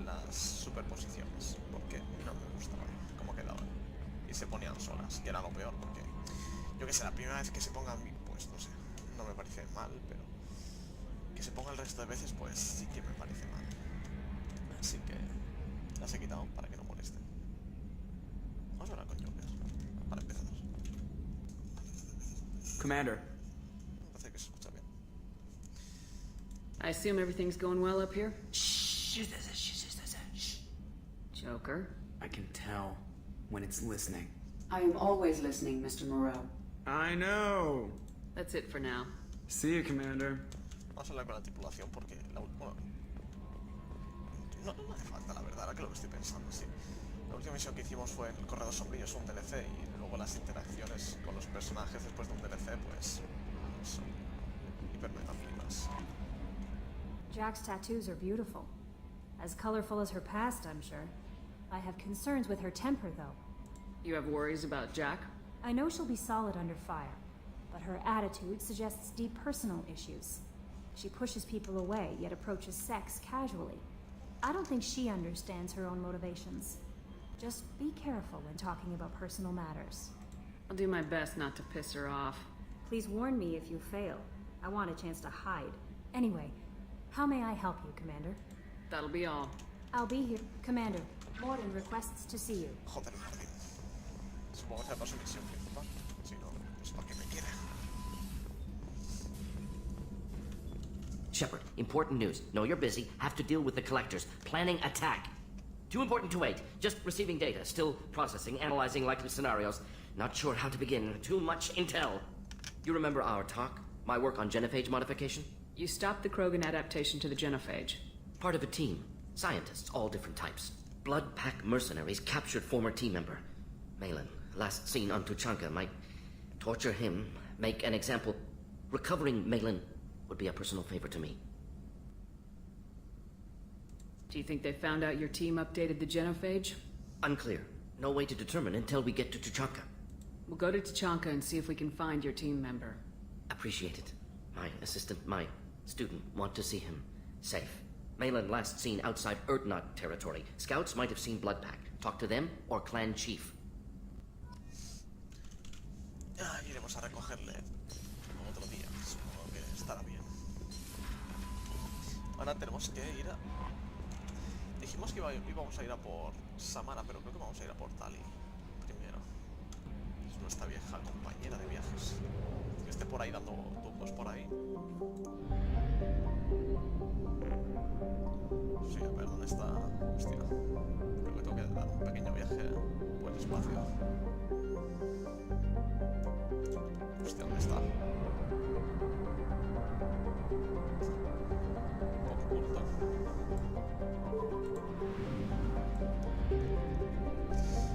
las superposiciones, porque no me gustaban cómo quedaban. Y se ponían solas, que era lo peor, porque yo que sé, la primera vez que se pongan, pues no sé, no me parece mal, pero que se ponga el resto de veces, pues sí que me parece mal. Así que las he quitado para que no molesten. Vamos a hablar con Joker, para empezar. Commander. Me parece que se escucha bien. I assume everything's going well up here? Shh. Joker? I can tell when it's listening. I am always listening, Mr. Moreau. I know. That's it for now. See you, Commander. Vamos a hablar con la tripulación porque bueno, no hace falta, la verdad, ahora que lo estoy pensando, sí. La última misión que hicimos fue en el Corredor Sombrío, es un DLC, y luego las interacciones con los personajes después de un DLC, pues son hiper mega mínimas. Jack's tattoos are beautiful. As colorful as her past, I'm sure. I have concerns with her temper, though. You have worries about Jack? I know she'll be solid under fire, but her attitude suggests deep personal issues. She pushes people away, yet approaches sex casually. I don't think she understands her own motivations. Just be careful when talking about personal matters. I'll do my best not to piss her off. Please warn me if you fail. I want a chance to hide. Anyway, how may I help you, Commander? That'll be all. I'll be here. Commander, Morden requests to see you. Joder, Martín. Supongo que será para su misión principal. Si no, pues para qué me quiere. Shepard, important news. Know you're busy. Have to deal with the collectors. Planning attack. Too important to wait. Just receiving data. Still processing, analyzing likely scenarios. Not sure how to begin. Too much intel. You remember our talk? My work on genophage modification? You stopped the Krogan adaptation to the genophage. Part of a team. Scientists, all different types. Blood pack mercenaries captured former team member. Malin, last seen on Tuchanka. Might torture him. Make an example. Recovering Malin would be a personal favor to me. Do you think they found out your team updated the genophage? Unclear. No way to determine until we get to Tuchanka. We'll go to Tuchanka and see if we can find your team member. Appreciate it. My assistant, my student, want to see him safe. Malin last seen outside Erdnot territory. Scouts might have seen Bloodpack. Talk to them or clan chief. Iremos a recogerle otro día. Supongo que estará bien. Ahora tenemos que ir a... Dijimos que íbamos a ir a por Samara, pero creo que vamos a ir a por Tali primero. Es nuestra vieja compañera de viajes. Que esté por ahí dando tumbos por ahí. Sí, a ver, ¿dónde está? Hostia. Creo que tengo que dar un pequeño viaje por el espacio. Hostia, ¿dónde está? Un poco oculto.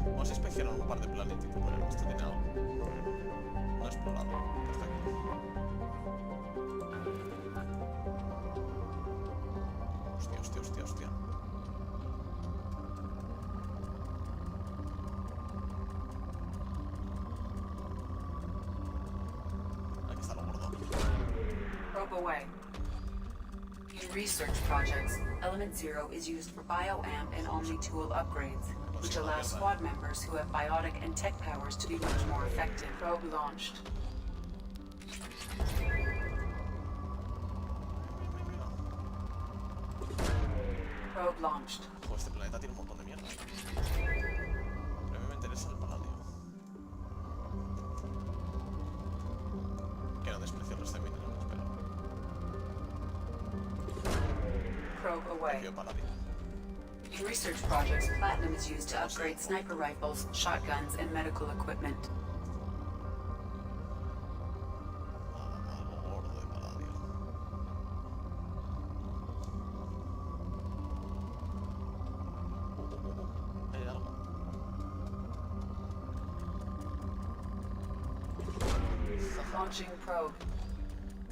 Vamos a inspeccionar un par de planetitos. Bueno, esto tiene algo. No he explorado. Perfecto. Hostia. Aquí está lo gordo. Probe away. In research projects, Element Zero is used for bioamp and omni-tool upgrades, which allow squad members who have biotic and tech powers to be much more effective. Probe launched. Probe launched. Joder, este planeta tiene un montón de mierda. Pero a mí me interesa el paladio. Que no desprecio los de minerales, pero... Probe away. Precio paladio. In research projects, platinum is used to upgrade sniper rifles, shotguns, and medical equipment. Algo gordo de paladio. Hay algo. Launching probe.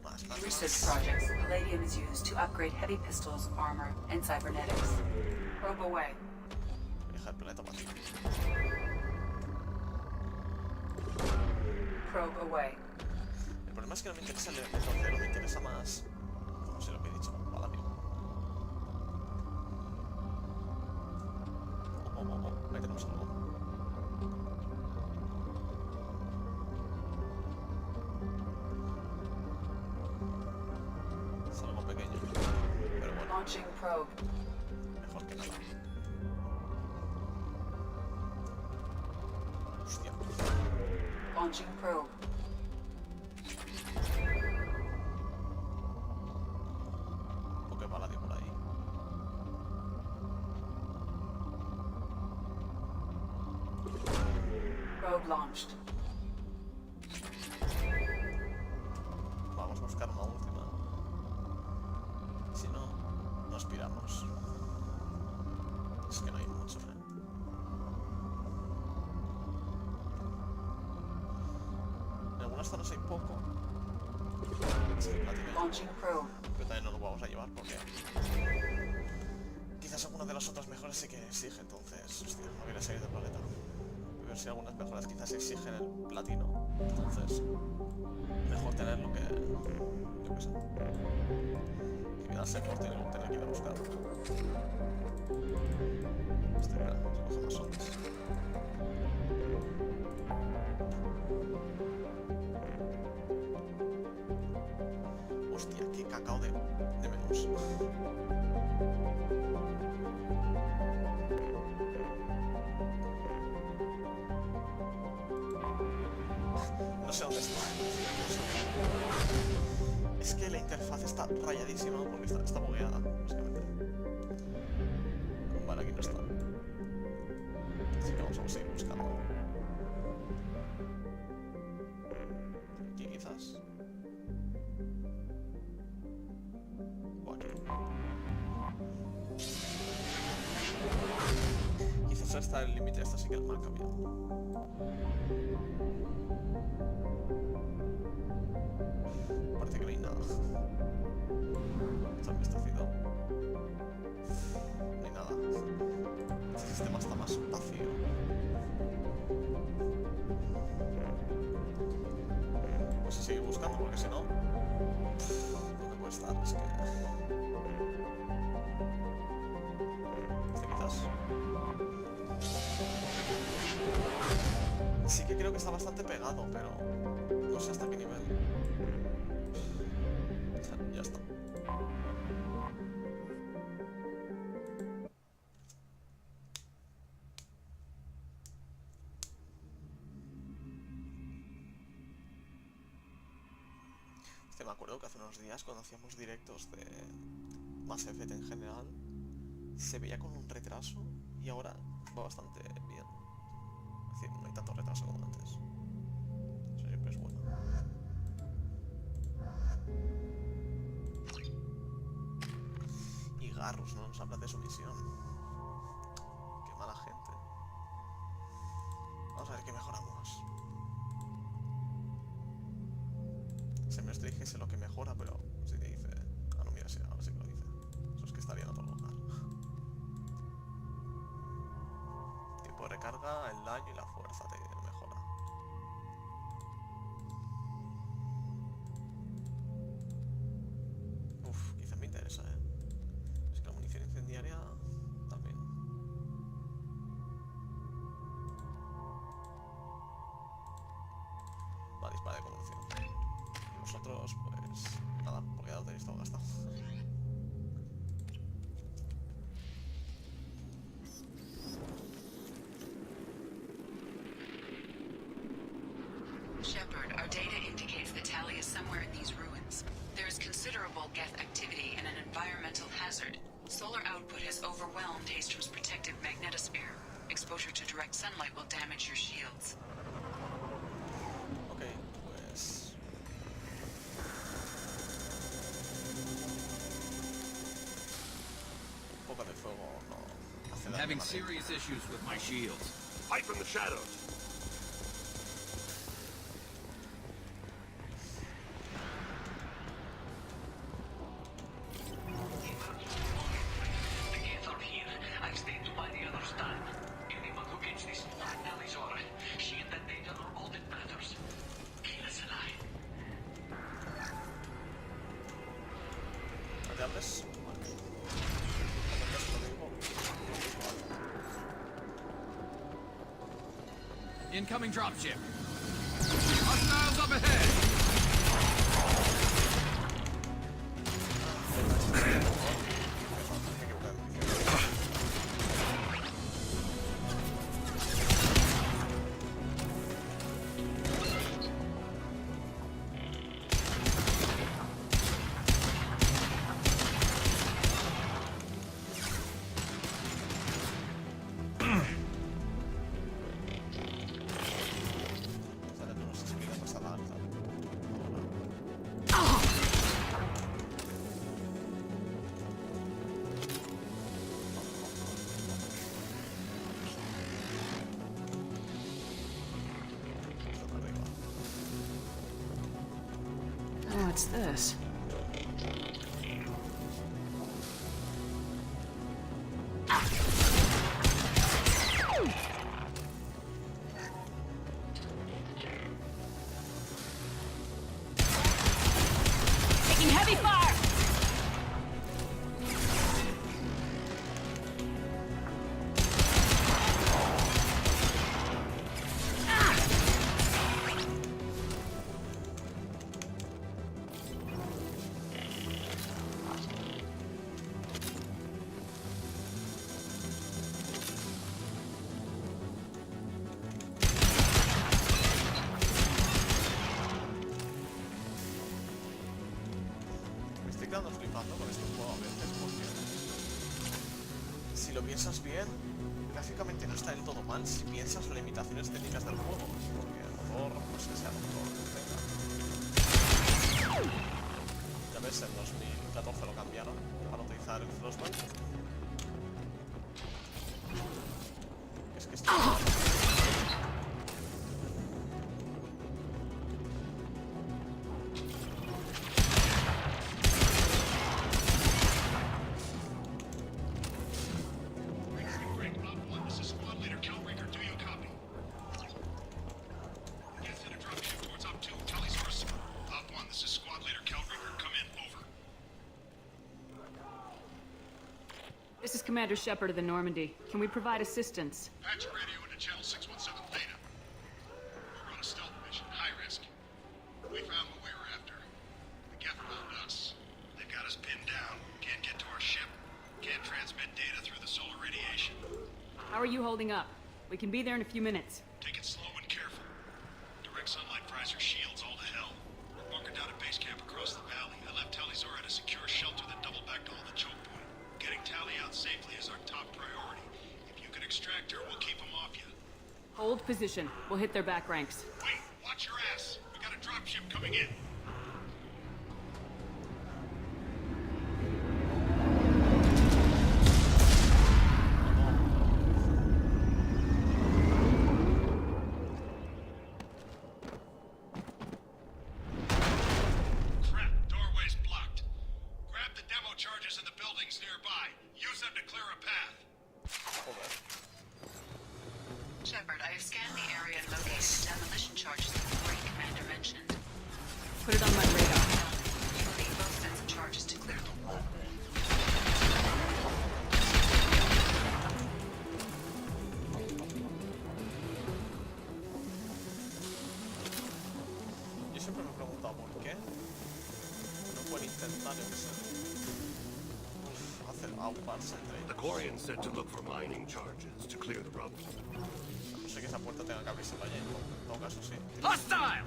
Más. Research projects, palladium is used to upgrade heavy pistols, armor, and cybernetics. Probe away. Deja el planeta vacío. Probe away. El problema es que no me interesa el Leto 0, me interesa más... No sé lo que he dicho, paladio. Hacemos algo. Es algo pequeño, pero bueno, Launching probe. mejor que nada. Hostia. Launching probe. Poke paladio por ahí. Probe launched. Vamos a buscar una última. Si no, nos piramos. Es que no hay mucho, ¿eh? En algunas zonas hay poco. Sí, platino. Launching probe. Pero también no lo vamos a llevar porque quizás alguna de las otras mejoras sí que exige, entonces, hostia, no quiere salir del planeta. Voy a ver si algunas mejoras quizás exigen el platino, entonces mejor tener lo que, yo qué sé, que quedarse corto y luego tener que ir a buscar. Espera, coge más ondas. Hostia, qué cacao de menús. No sé dónde está. Es que la interfaz está rayadísima porque está bugueada, básicamente. Vale, aquí no está. Así que vamos a seguir buscando. Aquí quizás. O aquí. Quizás está el límite, esta sí que me ha cambiado. Parece que no hay nada. Está vistacito. No hay nada. Este sistema está más vacío. Pues sí, seguir buscando porque si no, lo que puede estar es que... Este quizás. Sí que creo que está bastante pegado, pero no sé hasta qué nivel. Ya está. Me acuerdo que hace unos días cuando hacíamos directos de Mass Effect en general se veía con un retraso y ahora va bastante bien. Es decir, no hay tanto retraso como antes. Eso siempre es bueno. Y Garrus no nos habla de su misión. Qué mala gente. Vamos a ver qué mejoramos. Se me restringe sé lo que mejora, pero si te dice... Ah, no, mira, sí, ahora sí que lo dice. Eso es que estaría en otro lugar. Tiempo de recarga, el daño y la fuerza te mejora. Uf, quizás me interesa, ¿eh? Es que la munición incendiaria también. Va, dispara de conducción. Y vosotros, pues... nada, porque ya lo tenéis todo gastado. Shepard, our data indicates that Tali is somewhere in these ruins. There is considerable Geth activity and an environmental hazard. Solar output has overwhelmed Hastrom's protective magnetosphere. Exposure to direct sunlight will damage your shields. Ok, pues... un poco de fuego no hace I'm daño. having Vale. serious issues with my shields. Fight from the shadows. ¿No te hables? Vale. Cuando te lo digo. Incoming dropship. Hostiles up ahead. What's this? Taking heavy fire! Me estoy quedando flipando con este juego a veces porque si lo piensas bien, gráficamente no está del todo mal si piensas las limitaciones técnicas del juego, porque el motor no es que sea lo mejor que tenga. Ya ves, en 2014 lo cambiaron para utilizar el Frostbite. Es que esto This is Commander Shepard of the Normandy. Can we provide assistance? Patch radio into channel 617 Theta. We're on a stealth mission, high risk. We found what we were after. The Geth found us. They've got us pinned down. Can't get to our ship. Can't transmit data through the solar radiation. How are you holding up? We can be there in a few minutes. Take it slow and careful. Direct sunlight fries our shields all to hell. We're bunkered down at base camp across the valley. I left Talius at a secure shelter that doubled back to hold the choke point. Getting Tally out safely is our top priority. If you can extract her, we'll keep them off you. Hold position. We'll hit their back ranks. Wait, watch your ass. We got a dropship coming in. Crap, doorway's blocked. Grab the demo charges in the buildings nearby. Use them to clear a path. joder. Shepard, I have scanned the area and located demolition charges that the Marine Commander mentioned. Put it on my radar. You'll need both sets of charges to clear them. Yo siempre me he preguntado por qué no pueden intentar, yo qué sé, hacer auparse entre The ellos. Quarians said to look for mining charges to clear the rubble. No sé que esa puerta tenga que abrirse para allá, en todo caso sí. Hostiles!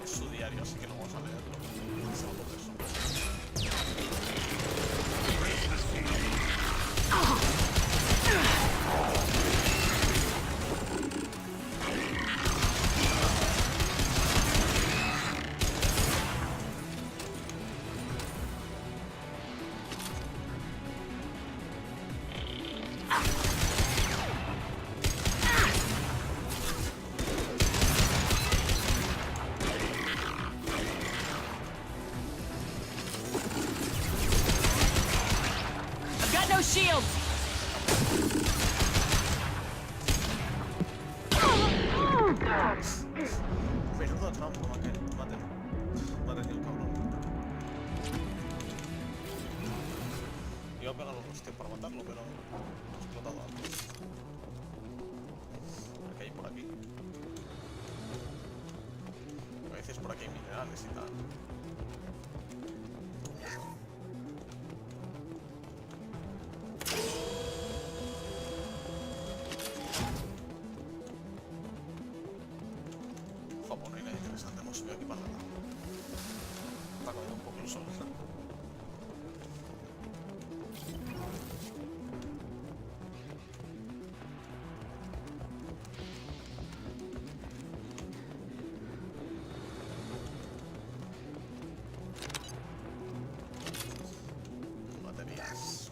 Es su diario, así que no vamos a leerlo. Se lo tomo eso. I've got no shields. Menudo trampo, me ha tenido el cabrón. Iba a pegar un hostia para matarlo, pero ha explotado antes. ¿Qué hay por aquí? A veces por aquí hay minerales y tal. No hay nada interesante, hemos subido aquí para nada. Está comiendo un poco el sol. Baterías.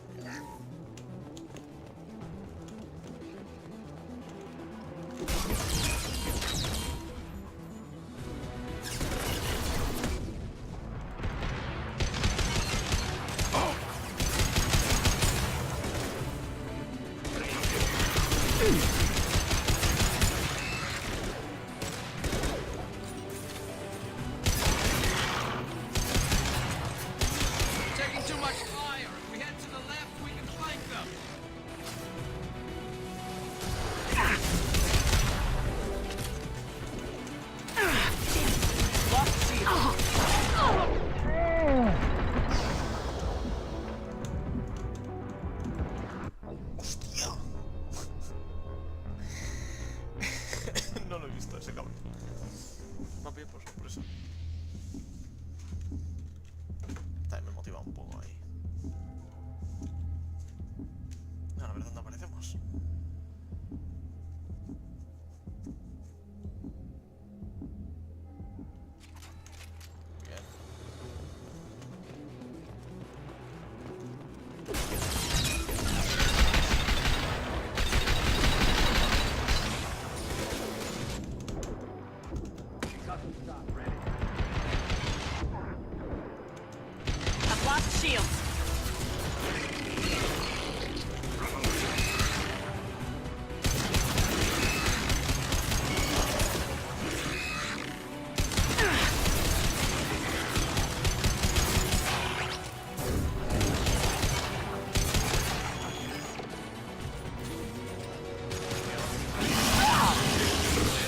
Taking too much fire. If we head to the left, we can flank them. Lost shield. ¡Hostia! No lo he visto ese cabrón. Me ha pillado por sorpresa. También me motiva un poco ahí. A ver dónde aparecemos. Bien. I've lost shields.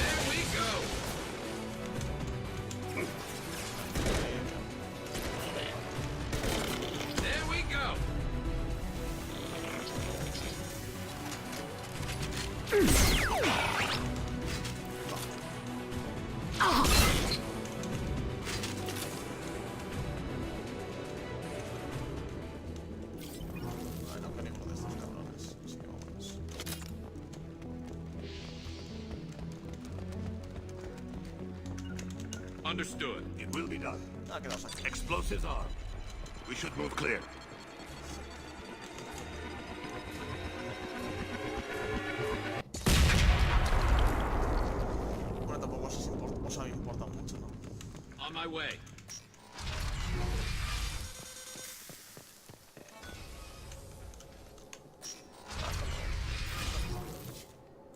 There we go. There we go. Ay, no queremos de estos cabrones. Así que vámonos. Understood. It will be done. Ah, quedaos aquí. Explosives armed. We should move clear. Bueno, tampoco os me importa mucho, ¿no? On my way.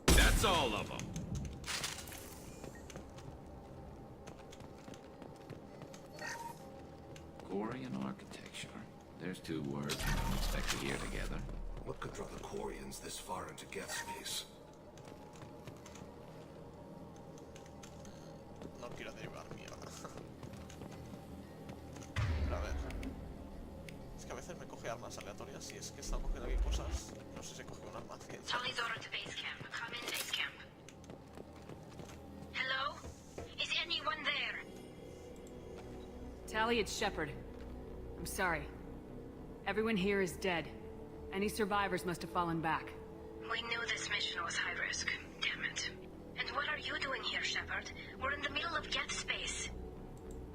That's all of them. Quarian architecture. There's two words I don't expect to hear together. What could draw the Quarians this far into Geth space? No quiero derivar mierda. Pero a ver. Es que a veces me coge armas aleatorias y es que he estado cogiendo aquí cosas. No sé si he cogido un arma ciencia. Charlie's order to base camp. Come in, base camp. Hello? Is anyone there? Tally, it's Shepard. I'm sorry. Everyone here is dead. Any survivors must have fallen back. We knew this mission was high risk. Damn it. And what are you doing here, Shepard? We're in the middle of Geth space.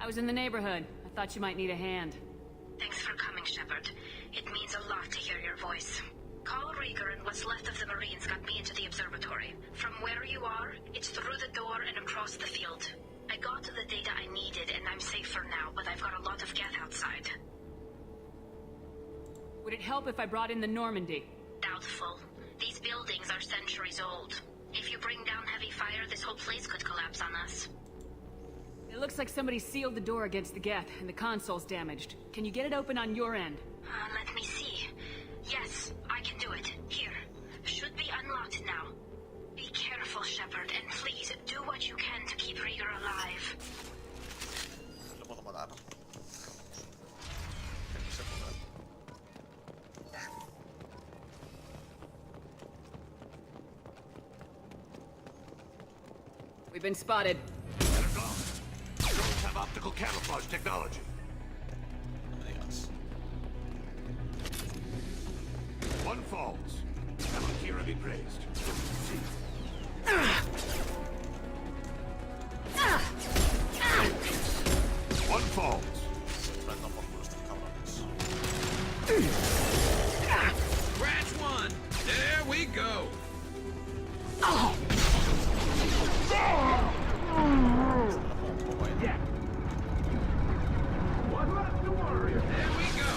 I was in the neighborhood. I thought you might need a hand. Thanks for coming, Shepard. It means a lot to hear your voice. Call Rieger and what's what's left of the Marines got me into the observatory. From where you are, it's through the door and across the field. I got the data I needed and I'm safe for now, but I've got a lot of geth outside. Would it help if I brought in the Normandy? Doubtful. These buildings are centuries old. If you bring down heavy fire, this whole place could collapse on us. It looks like somebody sealed the door against the geth, and the console's damaged. Can you get it open on your end? Let me see. Yes, I can do it. Here. Should be unlocked now. Be careful, Shepard, and please do what you can to keep Rieger alive. Lo puedo matar. Que no se puede. We've been spotted. Drones have optical camouflage technology. No me digas. One falls. Tecnología be praised. One falls. Siempre andan por culo estos cabrones. Scratch one. There we go. One left to worry. There we go.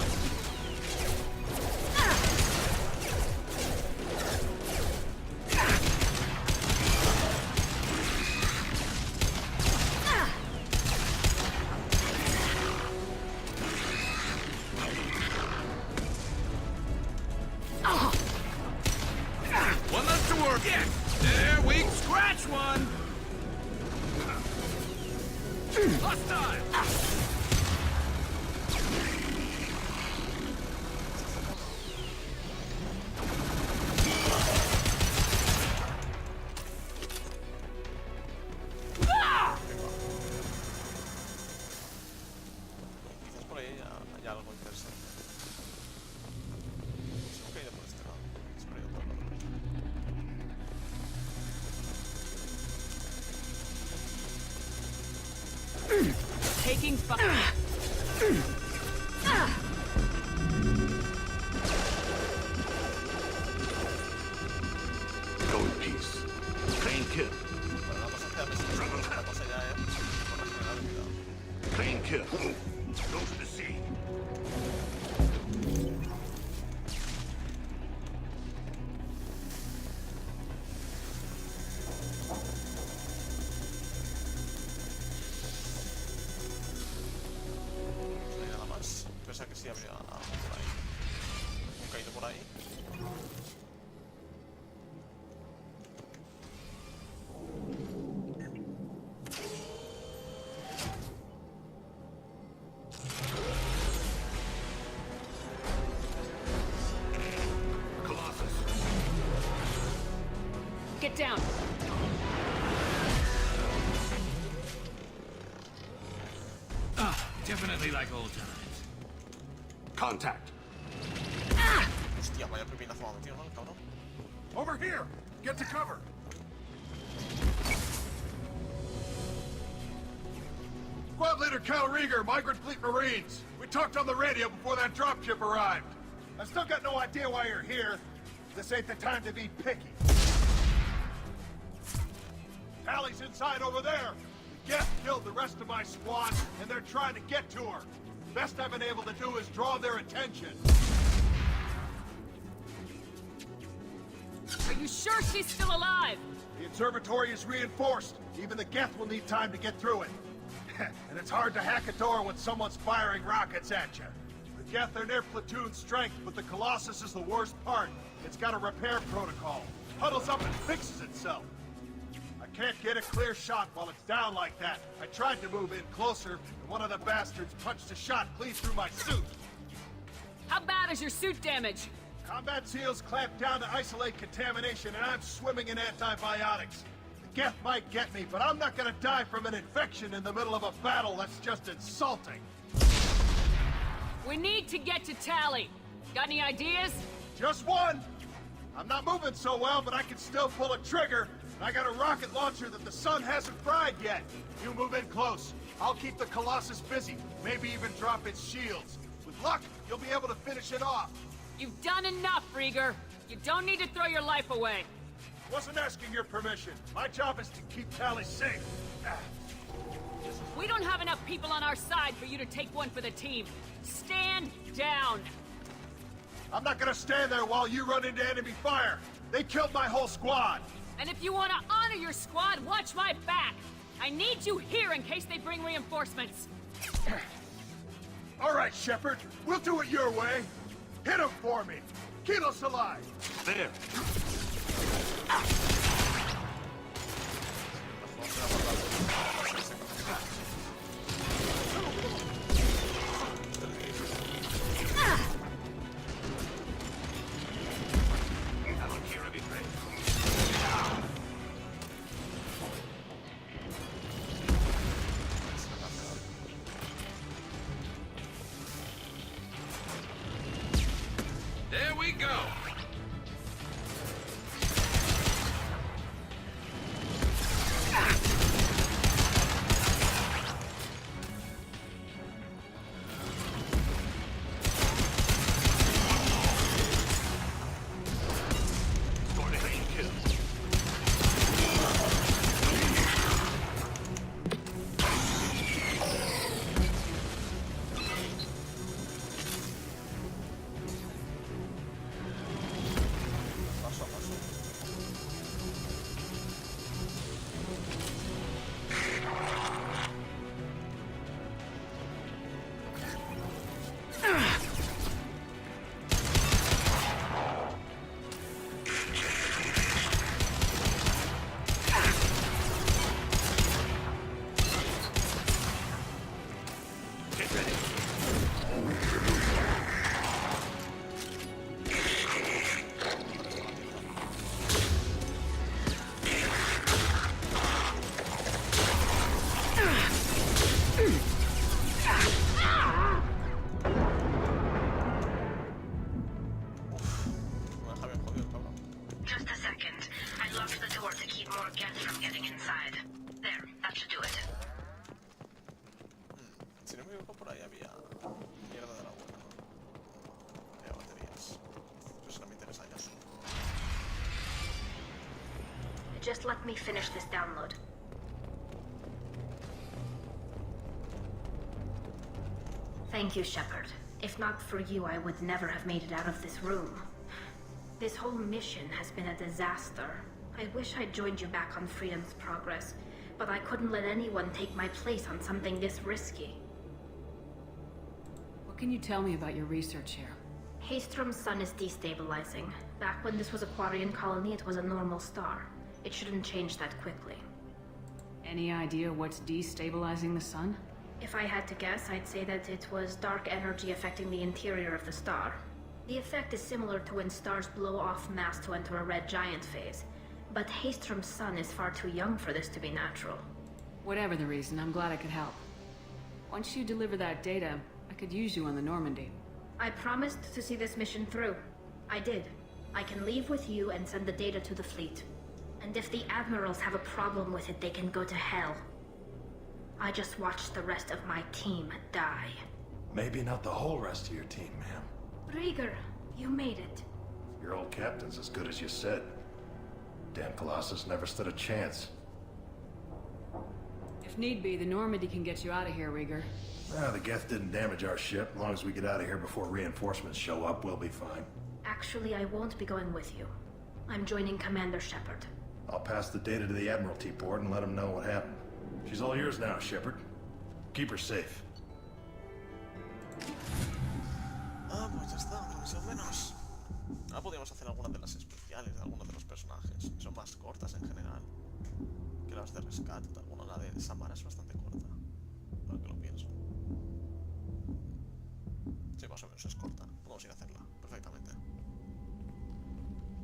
One left to work. Yes. There we scratch one. Hostile. Quizás por ahí haya algo interesante. Seguro que ha ido por este lado. Siempre ha ido por el otro. Taking fire. Go in peace. Clean kill. Bueno, una cosa es que a veces otra cosa ya es por la generalidad. Clean kill. Go to the sea. No hay nada más. Pensaba que sí habría algo por ahí. Un caído por ahí. Colossus. Get down. Definitely like old times. Contact. Hostia, vaya pepinazo me ha metido, ¿no? El cabrón. Over here. Get to cover. Squad leader Cal Rieger, Migrant Fleet Marines. We talked on the radio before that dropship arrived. I still got no idea why you're here. This ain't the time to be picky. Tally's inside over there. The Geth killed the rest of my squad, and they're trying to get to her. Best I've been able to do is draw their attention. Are you sure she's still alive? The observatory is reinforced. Even the Geth will need time to get through it. And it's hard to hack a door when someone's firing rockets at you. The Geth are near platoon strength, but the Colossus is the worst part. It's got a repair protocol. Huddles up and fixes itself. I can't get a clear shot while it's down like that. I tried to move in closer, and one of the bastards punched a shot clean through my suit. How bad is your suit damage? Combat SEALs clamped down to isolate contamination, and I'm swimming in antibiotics. The Geth might get me, but I'm not gonna die from an infection in the middle of a battle. That's just insulting. We need to get to Tally. Got any ideas? Just one! I'm not moving so well, but I can still pull a trigger. And I got a rocket launcher that the sun hasn't fried yet. You move in close. I'll keep the Colossus busy. Maybe even drop its shields. With luck, you'll be able to finish it off. You've done enough, Rieger. You don't need to throw your life away. Wasn't asking your permission. My job is to keep Tally safe. We don't have enough people on our side for you to take one for the team. Stand down. I'm not gonna stand there while you run into enemy fire. They killed my whole squad. And if you want to honor your squad, watch my back. I need you here in case they bring reinforcements. All right, Shepard. We'll do it your way. Hit him for me. Keep us alive. There. There we go. Just let me finish this download. Thank you, Shepard. If not for you, I would never have made it out of this room. This whole mission has been a disaster. I wish I'd joined you back on Freedom's Progress, but I couldn't let anyone take my place on something this risky. What can you tell me about your research here? Haystrom's sun is destabilizing. Back when this was a Quarian colony, it was a normal star. It shouldn't change that quickly. Any idea what's destabilizing the sun? If I had to guess, I'd say that it was dark energy affecting the interior of the star. The effect is similar to when stars blow off mass to enter a red giant phase. But Haystrom's sun is far too young for this to be natural. Whatever the reason, I'm glad I could help. Once you deliver that data, I could use you on the Normandy. I promised to see this mission through. I did. I can leave with you and send the data to the fleet. And if the admirals have a problem with it, they can go to hell. I just watched the rest of my team die. Maybe not the whole rest of your team, ma'am. Rieger, you made it. Your old captain's as good as you said. Damn Colossus never stood a chance. If need be, the Normandy can get you out of here, Rieger. The Geth didn't damage our ship. As long as we get out of here before reinforcements show up, we'll be fine. Actually, I won't be going with you. I'm joining Commander Shepard. I'll pass the data to the Admiralty board and let them know what happened. She's all yours now, Shepard. Keep her safe. Pues ya está, más o menos. Ahora podríamos hacer algunas de las especiales de algunos de los personajes. Son más cortas en general que las de rescate. Alguna, la de Samara es bastante corta, ahora que lo pienso. Sí, más o menos es corta. Podemos ir a hacerla perfectamente.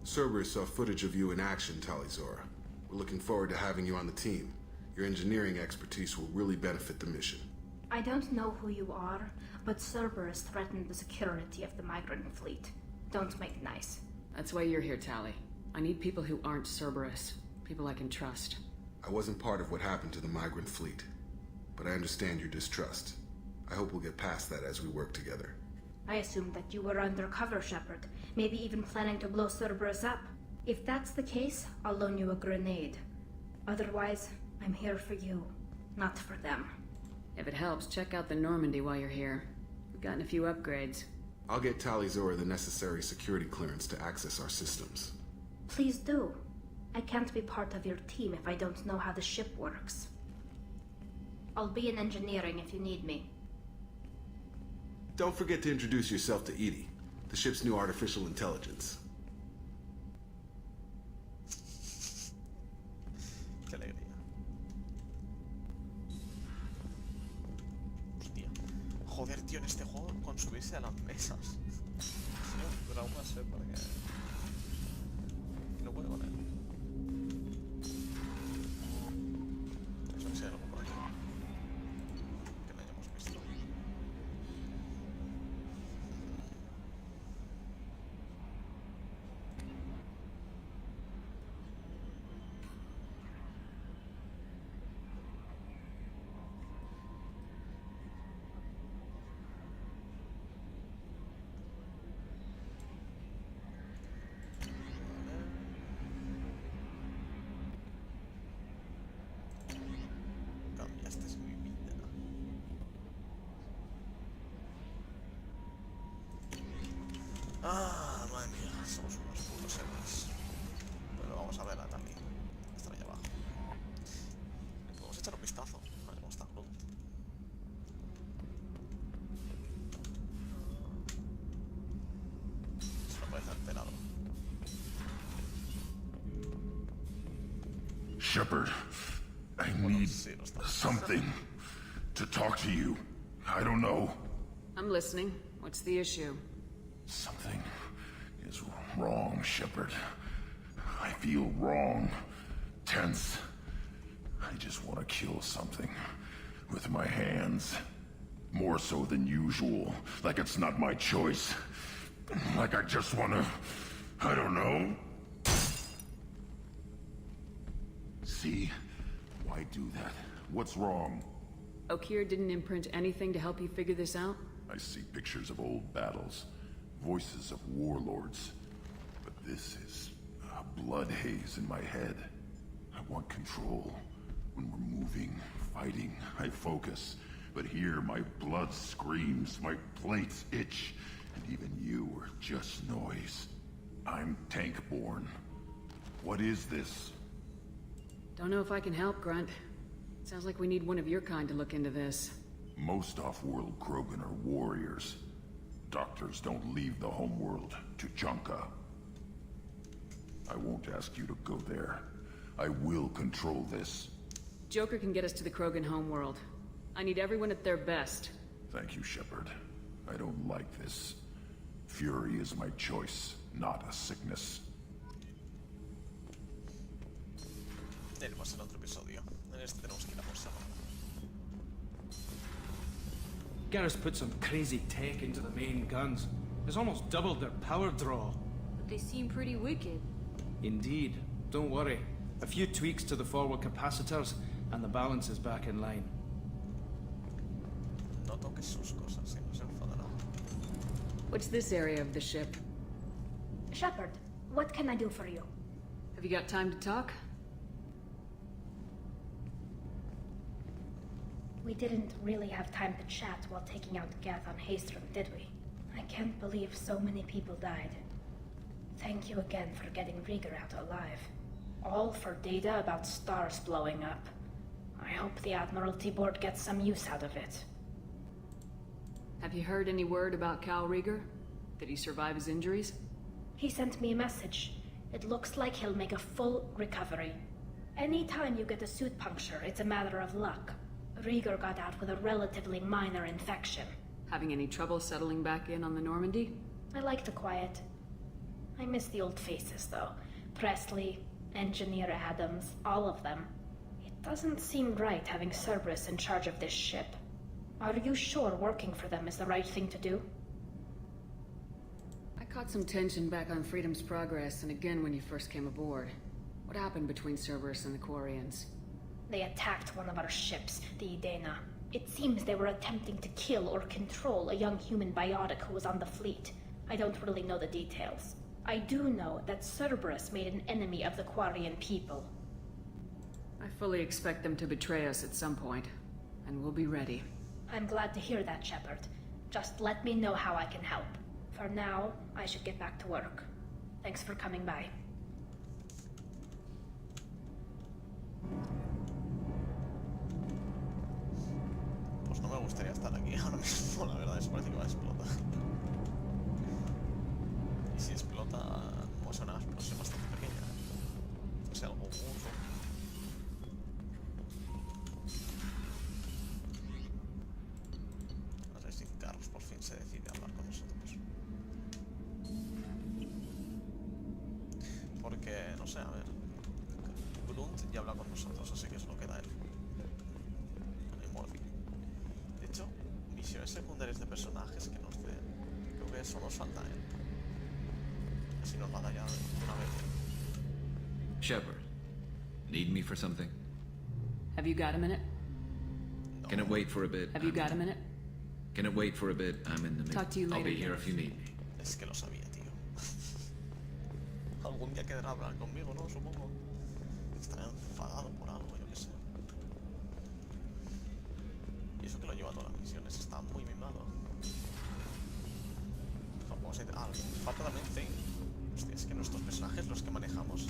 Cerberus saw footage of you in action, Talizora. We're looking forward to having you on the team. Your engineering expertise will really benefit the mission. I don't know who you are, but Cerberus threatened the security of the migrant fleet. Don't make nice. That's why you're here, Tali. I need people who aren't Cerberus. People I can trust. I wasn't part of what happened to the migrant fleet, but I understand your distrust. I hope we'll get past that as we work together. I assumed that you were undercover, Shepard. Maybe even planning to blow Cerberus up. If that's the case, I'll loan you a grenade. Otherwise, I'm here for you, not for them. If it helps, check out the Normandy while you're here. We've gotten a few upgrades. I'll get Talius the necessary security clearance to access our systems. Please do. I can't be part of your team if I don't know how the ship works. I'll be in engineering if you need me. Don't forget to introduce yourself to Edie, the ship's new artificial intelligence. Qué alegría. Hostia. Joder, tío, en este juego con subirse a las mesas. Sí, pero aún más porque... no puedo con él. Eso no sé algo por aquí. Que no hayamos visto. Cambiaste mi vida. Ah, madre mía, somos unos putos héroes. Pero vamos a ver a Tali. Está ahí abajo. Podemos echar un vistazo. A ver cómo está Grunt. Se lo parece alterado. Shepard, I need something to talk to you. I don't know. I'm listening. What's the issue? Something is wrong, Shepard. I feel wrong, tense. I just want to kill something with my hands. More so than usual. Like it's not my choice. Like I just want to... I don't know. See? Why do that? What's wrong? Okeer didn't imprint anything to help you figure this out? I see pictures of old battles. Voices of warlords. But this is a blood haze in my head. I want control. When we're moving, fighting, I focus. But here, my blood screams, my plates itch, and even you are just noise. I'm tank-born. What is this? Don't know if I can help, Grunt. Sounds like we need one of your kind to look into this. Most off-world Krogan are warriors. Doctors don't leave the homeworld to Junka. I won't ask you to go there. I will control this. Joker can get us to the Krogan homeworld. I need everyone at their best. Thank you, Shepard. I don't like this. Fury is my choice, not a sickness. Tenemos el otro episodio. En este tenemos que ir a por Sama. Garrus put some crazy tech into the main guns. It's almost doubled their power draw. But they seem pretty wicked. Indeed. Don't worry. A few tweaks to the forward capacitors, and the balance is back in line. No toques sus cosas, si no se enfadará. What's this area of the ship? Shepard, what can I do for you? Have you got time to talk? We didn't really have time to chat while taking out Gath on Haestrom, did we? I can't believe so many people died. Thank you again for getting Rieger out alive. All for data about stars blowing up. I hope the Admiralty Board gets some use out of it. Have you heard any word about Cal Rieger? Did he survive his injuries? He sent me a message. It looks like he'll make a full recovery. Anytime you get a suit puncture, it's a matter of luck. Rieger got out with a relatively minor infection. Having any trouble settling back in on the Normandy? I like the quiet. I miss the old faces, though. Presley, Engineer Adams, all of them. It doesn't seem right having Cerberus in charge of this ship. Are you sure working for them is the right thing to do? I caught some tension back on Freedom's Progress, and again when you first came aboard. What happened between Cerberus and the Quarians? They attacked one of our ships, the Idena. It seems they were attempting to kill or control a young human biotic who was on the fleet. I don't really know the details. I do know that Cerberus made an enemy of the Quarian people. I fully expect them to betray us at some point, and we'll be ready. I'm glad to hear that, Shepard. Just let me know how I can help. For now, I should get back to work. Thanks for coming by. Pues no me gustaría estar aquí ahora mismo, la verdad, eso parece que va a explotar. Y si explota, va a ser una explosión bastante pequeña. O sea, algo burro. A ver si Carlos por fin se decide a hablar con nosotros. Porque, no sé, a ver. Grunt ya habla con nosotros, así que solo queda él. Con el móvil. De hecho, misiones secundarias de personajes que nos den. Creo que eso nos falta él. Así nos va a dar ya de una vez. Shepard, need me for something? Have you got a minute? No. Can it wait for a bit? Have you got a minute? Can it wait for a bit? I'm in the middle. Talk to you I'll later, be here Dave. if you need me. Es que lo sabía, tío. Algún día quedará hablar conmigo, ¿no? Supongo. Estará enfadado por algo, yo qué sé. Y eso que lo lleva a todas las misiones, está muy mimado. Falta también Thane. Hostia, es que nuestros personajes, los que manejamos,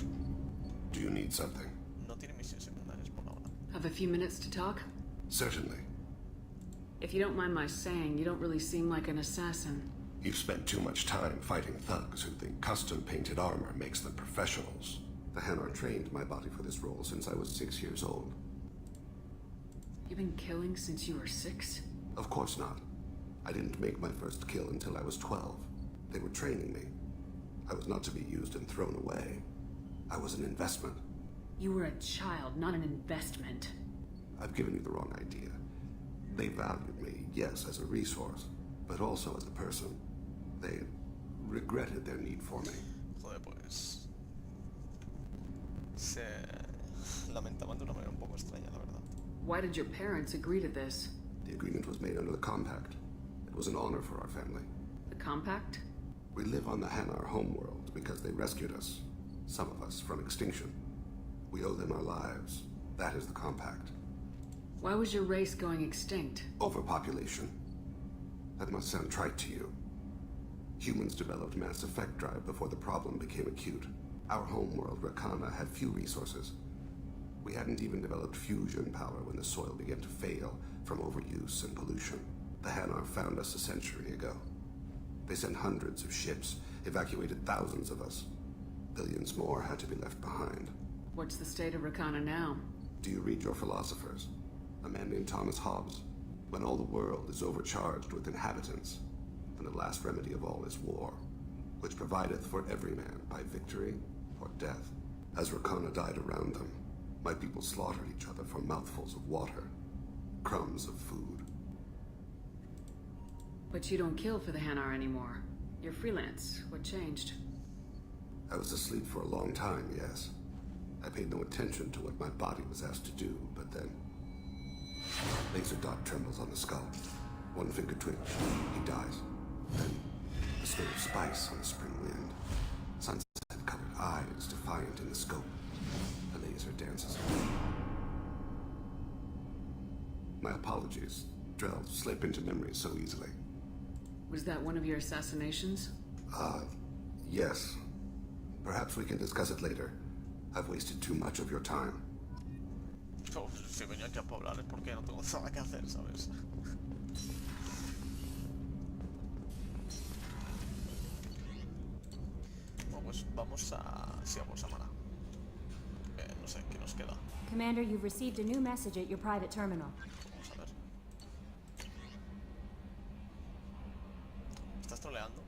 Do you need something? no tienen misiones secundarias por ahora. Have a few minutes to talk? Certainly. If you don't mind my saying, you don't really seem like an assassin. You've spent too much time fighting thugs who think custom-painted armor makes them professionals. The Hanar trained my body for this role since I was 6 years old. You've been killing since you were 6? Of course not. I didn't make my first kill until I was 12. They were training me. I was not to be used and thrown away. I was an investment. You were a child, not an investment. I've given you the wrong idea. They valued me, yes, as a resource, but also as a person. They regretted their need for me. Joder, pues... Se lamentaban de una manera un poco extraña, la verdad. Why did your parents agree to this? The agreement was made under the Compact. It was an honor for our family. The Compact? We live on the Hanar homeworld because they rescued us, some of us, from extinction. We owe them our lives. That is the Compact. Why was your race going extinct? Overpopulation. That must sound trite to you. Humans developed mass effect drive before the problem became acute. Our homeworld, Rakana, had few resources. We hadn't even developed fusion power when the soil began to fail from overuse and pollution. The Hanar found us a century ago. They sent hundreds of ships, evacuated thousands of us. Billions more had to be left behind. What's the state of Rakana now? Do you read your philosophers? A man named Thomas Hobbes. When all the world is overcharged with inhabitants, and the last remedy of all is war, which provideth for every man by victory or death. As Rakana died around them, my people slaughtered each other for mouthfuls of water, crumbs of food. But you don't kill for the Hanar anymore. You're freelance. What changed? I was asleep for a long time, yes. I paid no attention to what my body was asked to do, but then... Laser dot trembles on the skull. One finger twitch. He dies. Then, the smell of spice on the spring wind. Sunset-covered eyes defiant in the scope. The laser dances away. My apologies. Drell slip into memory so easily. Was that one of your assassinations? Yes. Perhaps we can discuss it later. I've wasted too much of your time. Oh, si venía aquí a poblar es porque no tengo nada que hacer, ¿sabes? Bueno, pues vamos a... Sí, vamos a Mana. No sé, ¿qué nos queda? Commander, you've received a new message at your private terminal. Vamos a ver. ¿Estás troleando?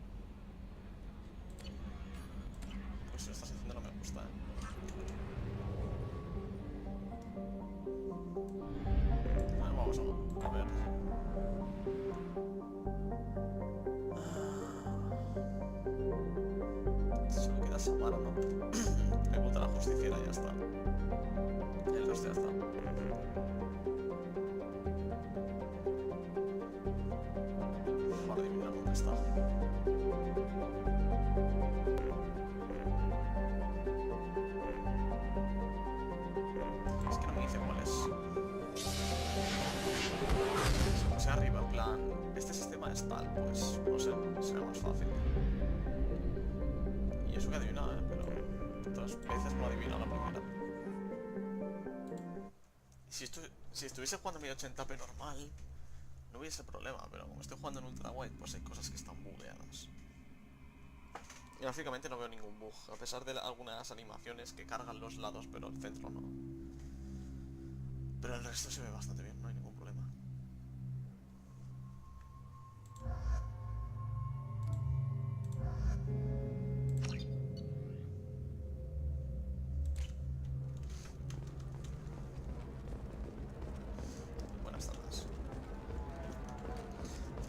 Pues si lo estás haciendo no me gusta, ¿eh? Vamos a ver. Solo queda Samara, ¿no? Me gusta la justiciera y ya está. El resto ya está. está. Es que no me dice cuál es. Si puse arriba, en plan, este sistema es tal, pues no sé, será más fácil. Y eso que he adivinado, pero otras veces no adivino la primera. Si estuviese jugando en 1080p normal, no hubiese problema, pero como estoy jugando en Ultrawide, pues hay cosas que están bugueadas. Y gráficamente no veo ningún bug, a pesar de algunas animaciones que cargan los lados, pero el centro no. Pero el resto se ve bastante bien, no hay ningún problema. Buenas tardes.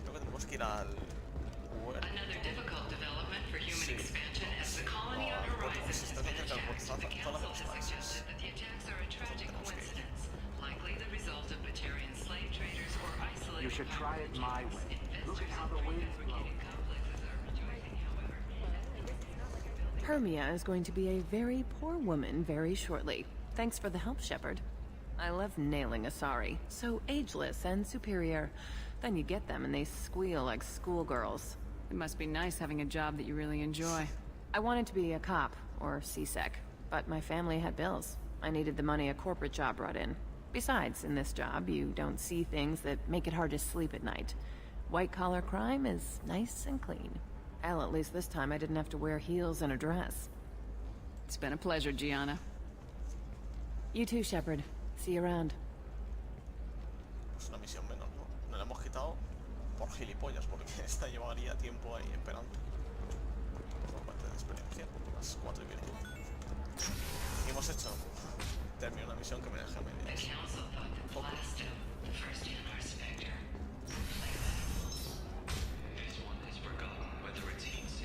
Creo que tenemos que ir al... Another difficult development for human Sí. expansion as the colony on Horizon has been attacked. The council has suggested that the attacks are a tragic coincidence, likely the result of Batarian slave traders or isolated. You should try it my way. Look at how the wind's blowing. Hermia is going to be a very poor woman very shortly. Thanks for the help, Shepard. I love nailing Asari. So ageless and superior. Then you get them and they squeal like schoolgirls. It must be nice having a job that you really enjoy. I wanted to be a cop, or CSEC, but my family had bills. I needed the money a corporate job brought in. Besides, in this job, you don't see things that make it hard to sleep at night. White-collar crime is nice and clean. Hell, at least this time I didn't have to wear heels and a dress. It's been a pleasure, Gianna. You too, Shepard. See you around. Es una misión menos, ¿no? No la hemos quitado por gilipollas, porque esta llevaría tiempo ahí esperando. Por parte de experiencia, más 4 y pico. ¿Qué hemos hecho? Terminé una misión que me deja media. Poco.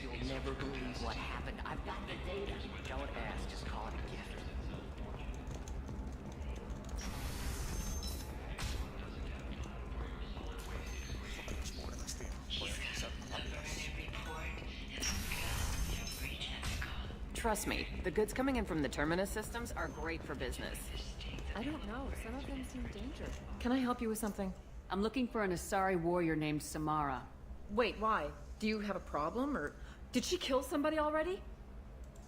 You'll never believe what happened. I've got the data. Don't ask, just call it a gift. Trust me, the goods coming in from the Terminus systems are great for business. I don't know. Some of them seem dangerous. Can I help you with something? I'm looking for an Asari warrior named Samara. Wait, why? Do you have a problem, or did she kill somebody already?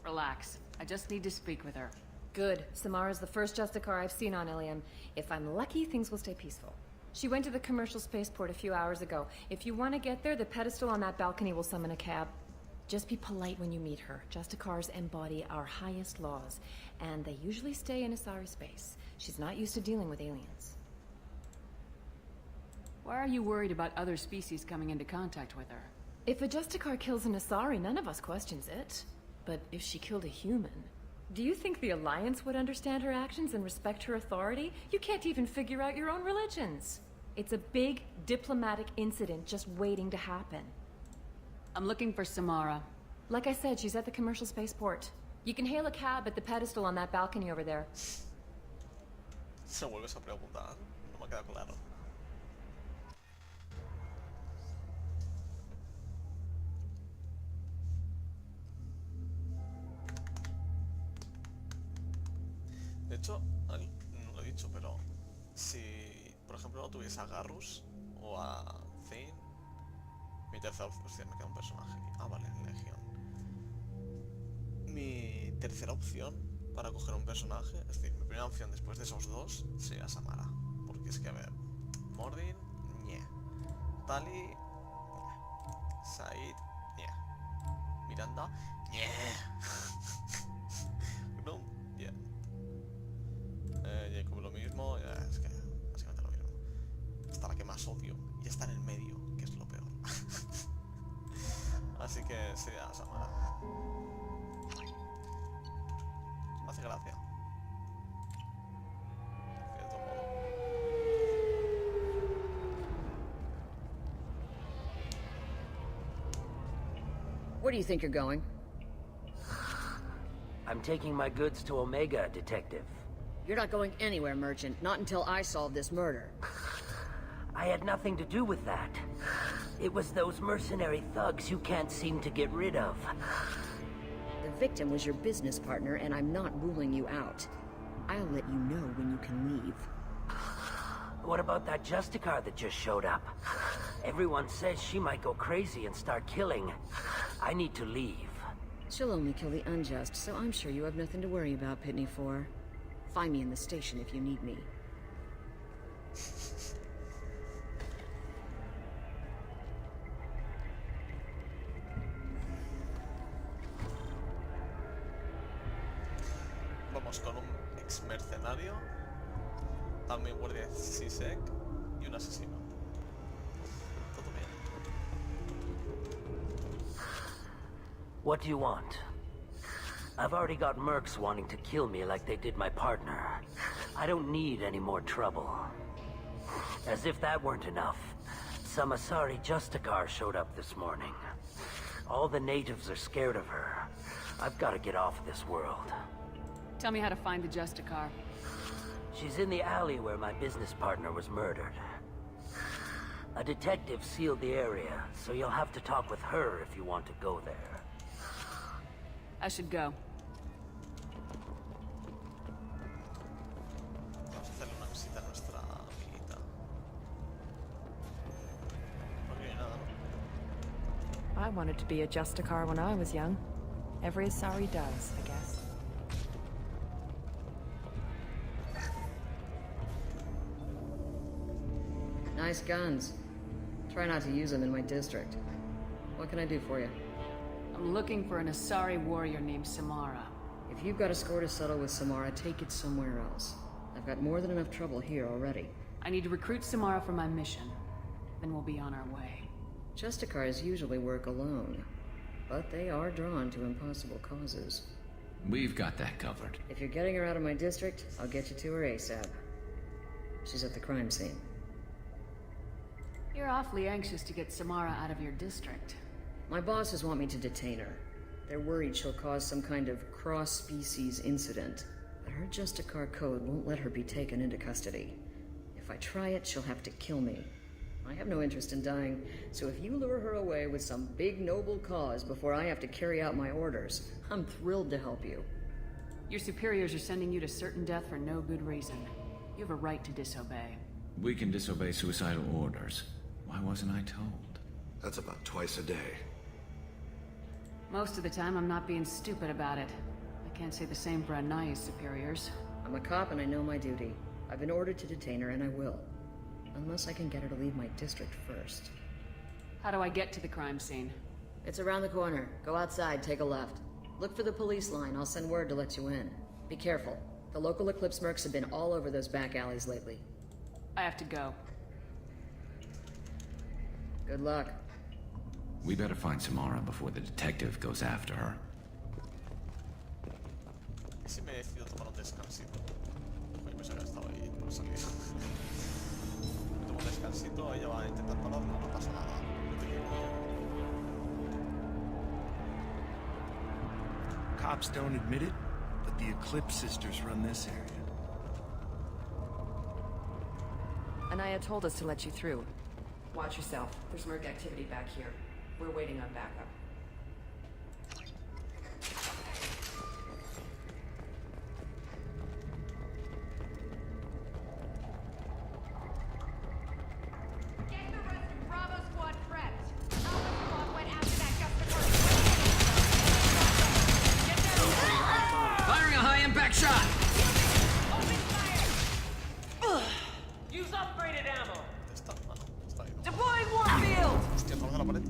Relax. I just need to speak with her. Good. Samara's the first Justicar I've seen on Ilium. If I'm lucky, things will stay peaceful. She went to the commercial spaceport a few hours ago. If you want to get there, the pedestal on that balcony will summon a cab. Just be polite when you meet her. Justicars embody our highest laws, and they usually stay in Asari space. She's not used to dealing with aliens. Why are you worried about other species coming into contact with her? If a Justicar kills an Asari, none of us questions it. But if she killed a human... Do you think the Alliance would understand her actions and respect her authority? You can't even figure out your own religions. It's a big diplomatic incident just waiting to happen. I'm looking for Samara. Like I said, she's at the commercial spaceport. You can hail a cab at the pedestal on that balcony over there. Se vuelves a preguntar, no me queda claro. De hecho, no lo he dicho, pero si, por ejemplo, no tuviese a Garrus o a Zane, mi tercera opción, me queda un personaje. Ah, vale, Legión. Mi tercera opción para coger un personaje, es decir, mi primera opción después de esos dos sería Samara. Porque es que, a ver, Mordin, ñe. Tali, ñe. Said, ñe. Miranda, ñe. No, bien. Jacob lo mismo, ya es que básicamente lo mismo. Hasta la que más odio. Y está en el medio, que es lo peor. Así que sería Samara. Me hace gracia. De todo modo. Where do you think you're going? I'm taking my goods to Omega, Detective. You're not going anywhere, Merchant. Not until I solve this murder. I had nothing to do with that. It was those mercenary thugs you can't seem to get rid of. The victim was your business partner, and I'm not ruling you out. I'll let you know when you can leave. What about that Justicar that just showed up? Everyone says she might go crazy and start killing. I need to leave. She'll only kill the unjust, so I'm sure you have nothing to worry about, Pitney 4. Find me in the station if you need me. Vamos con un ex mercenario, también guardia de CSEC y un asesino. Todo bien. What do you want? I've already got mercs wanting to kill me like they did my partner. I don't need any more trouble. As if that weren't enough, some Asari Justicar showed up this morning. All the natives are scared of her. I've got to get off this world. Tell me how to find the Justicar. She's in the alley where my business partner was murdered. A detective sealed the area, so you'll have to talk with her if you want to go there. I should go. Vamos a hacerle una visita a nuestra amiguita. No tiene nada, ¿no? I wanted to be a Justicar when I was young. Every Asari does, I guess. Nice guns. Try not to use them in my district. What can I do for you? I'm looking for an Asari warrior named Samara. If you've got a score to settle with Samara, take it somewhere else. I've got more than enough trouble here already. I need to recruit Samara for my mission. Then we'll be on our way. Justicars usually work alone, but they are drawn to impossible causes. We've got that covered. If you're getting her out of my district, I'll get you to her ASAP. She's at the crime scene. You're awfully anxious to get Samara out of your district. My bosses want me to detain her. They're worried she'll cause some kind of cross-species incident, but her Justicar code won't let her be taken into custody. If I try it, she'll have to kill me. I have no interest in dying, so if you lure her away with some big noble cause before I have to carry out my orders, I'm thrilled to help you. Your superiors are sending you to certain death for no good reason. You have a right to disobey. We can disobey suicidal orders. Why wasn't I told? That's about twice a day. Most of the time, I'm not being stupid about it. I can't say the same for Anaya's superiors. I'm a cop and I know my duty. I've been ordered to detain her and I will. Unless I can get her to leave my district first. How do I get to the crime scene? It's around the corner. Go outside, take a left. Look for the police line. I'll send word to let you in. Be careful. The local Eclipse mercs have been all over those back alleys lately. I have to go. Good luck. We better find Samara before the detective goes after her. Si me decido tomar un descansito. Oye, pensaba que estaba ahí por salir. Tomo un descansito, ella va a intentar pararlo, no pasa nada. Yo te digo. Cops don't admit it, but the Eclipse sisters run this area. Anaya told us to let you through. Watch yourself. There's merc activity back here. We're waiting on backup. Get the rest of Bravo Squad prepped. Alpha Squad went after that Justicar. Get there. Firing a high-impact shot! Open fire! Use upgraded ammo! Deploying Warfield! Hostia, toda la pared.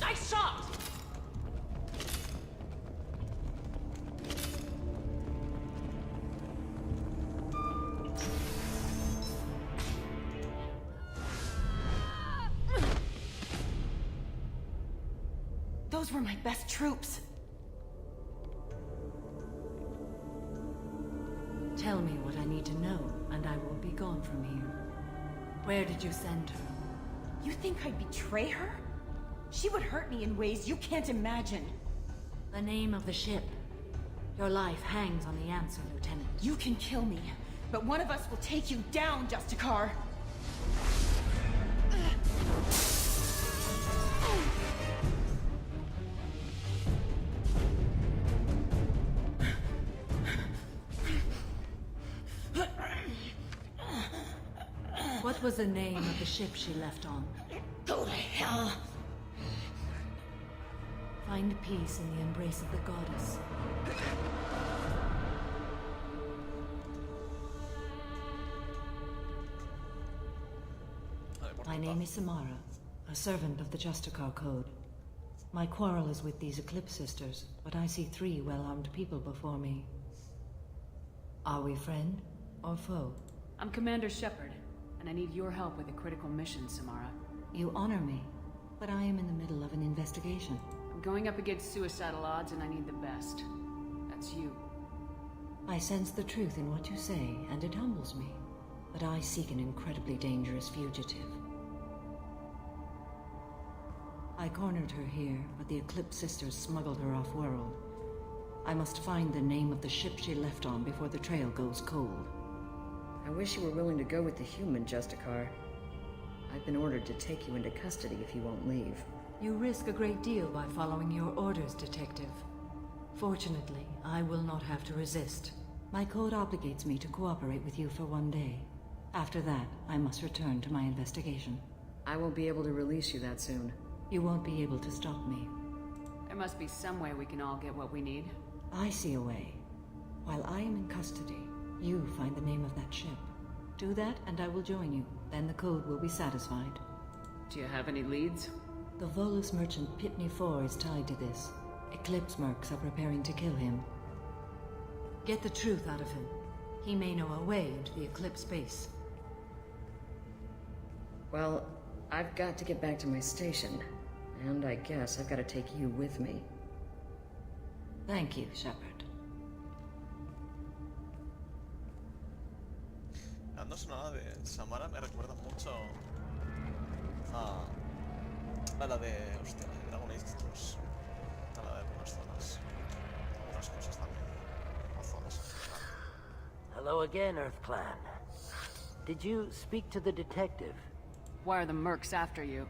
Nice shot! Those were my best troops. Tell me what I need to know, and I will be gone from here. Where did you send her? You think I'd betray her? She would hurt me in ways you can't imagine. The name of the ship. Your life hangs on the answer, Lieutenant. You can kill me, but one of us will take you down, Justicar. What was the name of the ship she left on? Go to hell. Find peace in the embrace of the goddess. My name is Samara, a servant of the Justicar Code. My quarrel is with these Eclipse sisters, but I see 3 well-armed people before me. Are we friend or foe? I'm Commander Shepard, and I need your help with a critical mission, Samara. You honor me, but I am in the middle of an investigation. I'm going up against suicidal odds, and I need the best. That's you. I sense the truth in what you say, and it humbles me. But I seek an incredibly dangerous fugitive. I cornered her here, but the Eclipse sisters smuggled her off-world. I must find the name of the ship she left on before the trail goes cold. I wish you were willing to go with the human, Justicar. I've been ordered to take you into custody if you won't leave. You risk a great deal by following your orders, Detective. Fortunately, I will not have to resist. My code obligates me to cooperate with you for 1 day. After that, I must return to my investigation. I won't be able to release you that soon. You won't be able to stop me. There must be some way we can all get what we need. I see a way. While I am in custody, you find the name of that ship. Do that, and I will join you. Then the code will be satisfied. Do you have any leads? The Volus merchant Pitney 4 is tied to this. Eclipse mercs are preparing to kill him. Get the truth out of him. He may know a way into the Eclipse base. Well, I've got to get back to my station. And I guess I've got to take you with me. Thank you, Shepard. La banda sonora de Samara me recuerda mucho a la de, hostia, la de Dragon Age 2. A la de algunas zonas. Algunas cosas también. O zonas. Hello again, Earth Clan. Did you speak to the detective? Why are the mercs after you?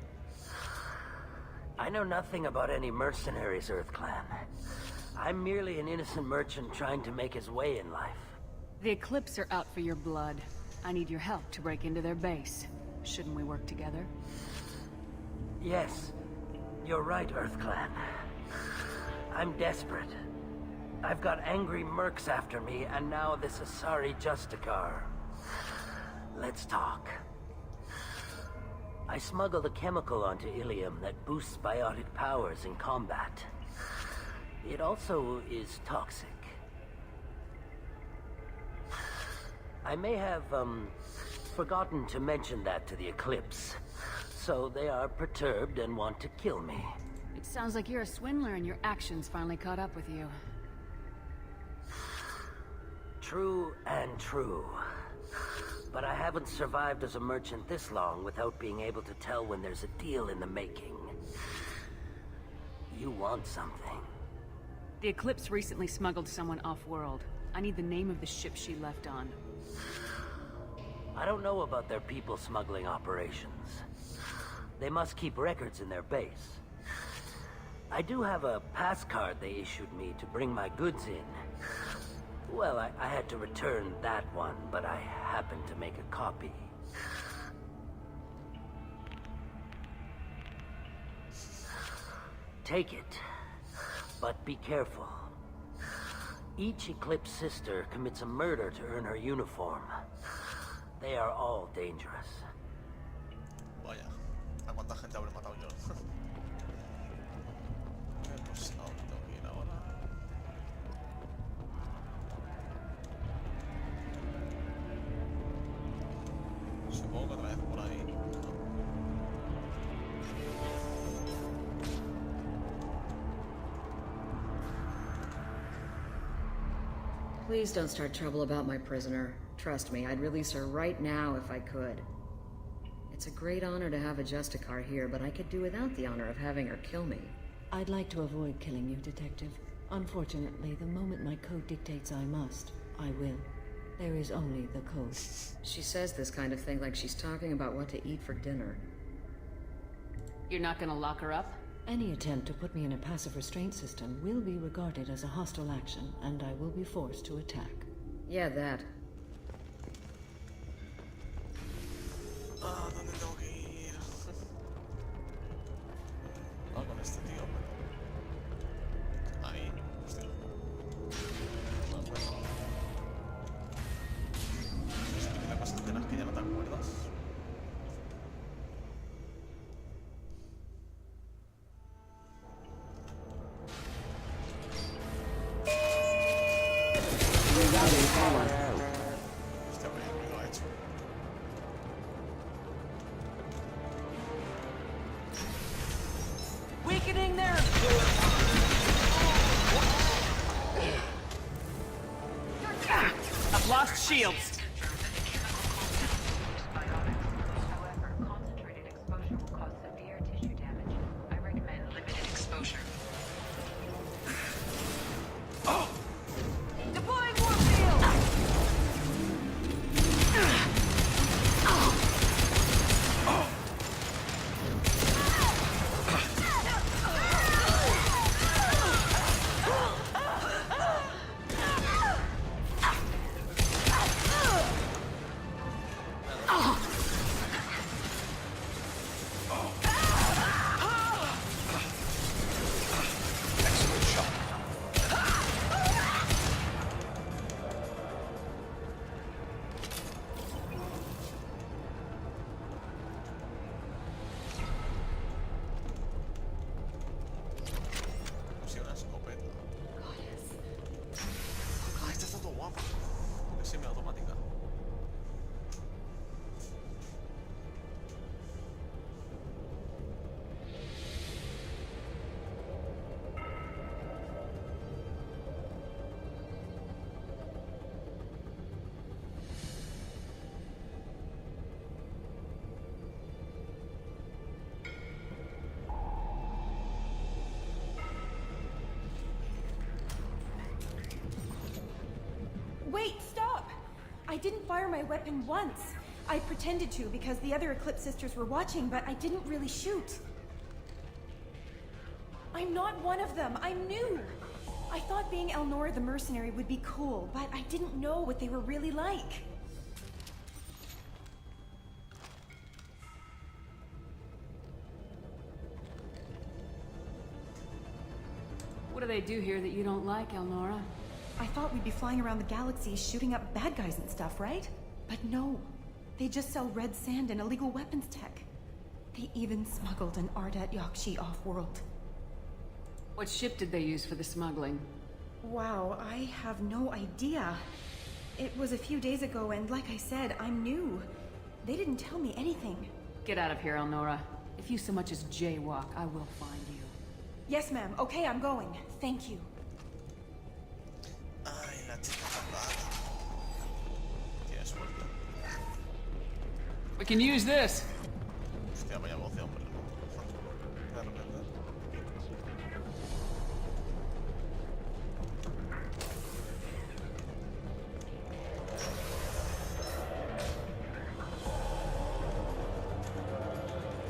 I know nothing about any mercenaries, Earth Clan. I'm merely an innocent merchant trying to make his way in life. The Eclipse are out for your blood. I need your help to break into their base. Shouldn't we work together? Yes, you're right, Earth Clan. I'm desperate. I've got angry mercs after me, and now this Asari Justicar. Let's talk. I smuggled a chemical onto Ilium that boosts biotic powers in combat. It also is toxic. I may have, forgotten to mention that to the Eclipse. So they are perturbed and want to kill me. It sounds like you're a swindler and your actions finally caught up with you. True and true. But I haven't survived as a merchant this long without being able to tell when there's a deal in the making. You want something. The Eclipse recently smuggled someone off-world. I need the name of the ship she left on. I don't know about their people smuggling operations. They must keep records in their base. I do have a pass card they issued me to bring my goods in. Well, I had to return that one, but I happened to make a copy. Take it, but be careful. Each Eclipse sister commits a murder to earn her uniform. They are all dangerous. Vaya, ¿a cuánta gente habré matado yo? Pues no, tengo que ir ahora. Supongo que otra vez por ahí. Please don't start trouble about my prisoner. Trust me, I'd release her right now if I could. It's a great honor to have a Justicar here, but I could do without the honor of having her kill me. I'd like to avoid killing you, Detective. Unfortunately, the moment my code dictates I must, I will. There is only the code. She says this kind of thing like she's talking about what to eat for dinner. You're not gonna lock her up? Any attempt to put me in a passive restraint system will be regarded as a hostile action, and I will be forced to attack. Yeah, that. Ah, ¿dónde tengo que ir? Ah, con este tío, pero... Ahí, hostia. Bueno, pues... Es una cosa de las que ya no te acuerdas. Hostia, vaya ruido ha hecho. Weakening there! I've lost shields. However, concentrated exposure will cause severe tissue damage. I recommend limited exposure. Deploying warp field! Sí, una escopeta. Ah, esta está todo guapa. Porque es semiautomática. Wait, stop! I didn't fire my weapon once. I pretended to because the other Eclipse sisters were watching, but I didn't really shoot. I'm not one of them. I'm new. I thought being Elnora the mercenary would be cool, but I didn't know what they were really like. What do they do here that you don't like, Elnora? I thought we'd be flying around the galaxy shooting up bad guys and stuff, right? But no. They just sell red sand and illegal weapons tech. They even smuggled an Ardat Yakshi off-world. What ship did they use for the smuggling? Wow, I have no idea. It was a few days ago, and like I said, I'm new. They didn't tell me anything. Get out of here, Elnora. If you so much as jaywalk, I will find you. Yes, ma'am. Okay, I'm going. Thank you. Ay, la chica malvada. Tiene suerte. We can use this. Hostia, vaya voz de hombre. De repente.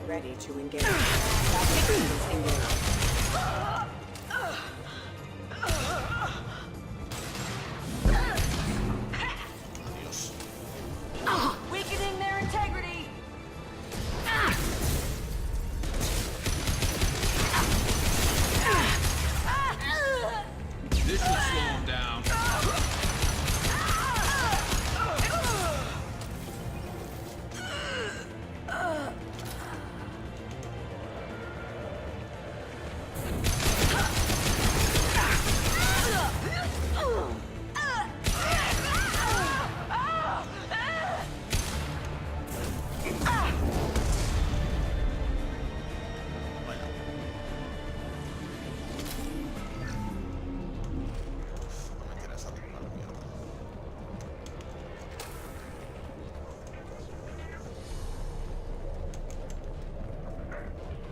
Ready to engage. Engage. Adiós. Weakening their integrity! This should slow him down.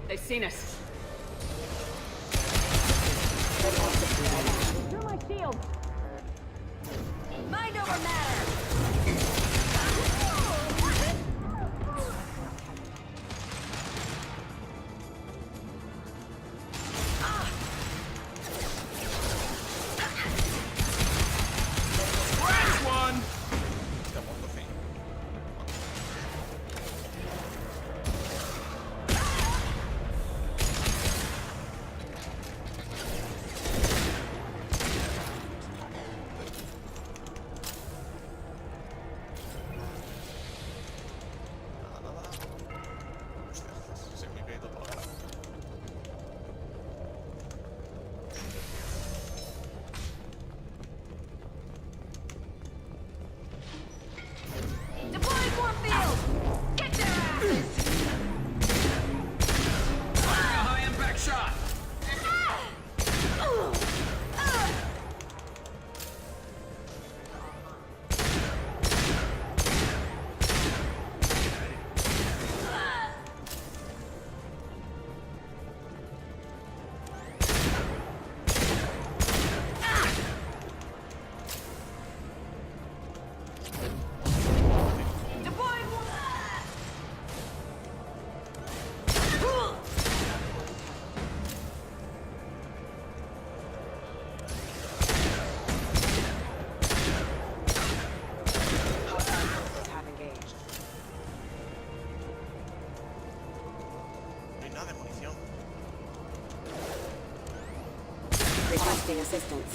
They've seen us. field! Mind over matter! Requesting assistance.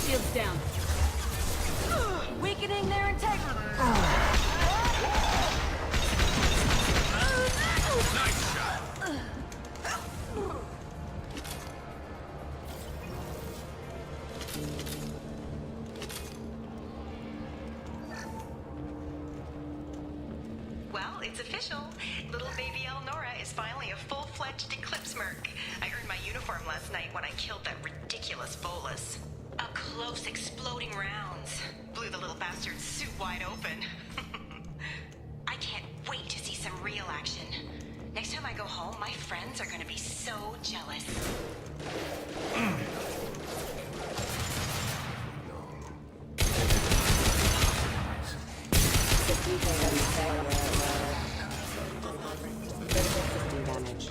Shields down. Weakening their integrity. Nice shot. Well, it's official. Little baby Elnora is finally a full-fledged Eclipse merc. I earned my uniform last night when I killed that ridiculous bolus. Up close, exploding rounds. Blew the little bastard's suit wide open. I can't wait to see some real action. Next time I go home, my friends are gonna be so jealous. Damage.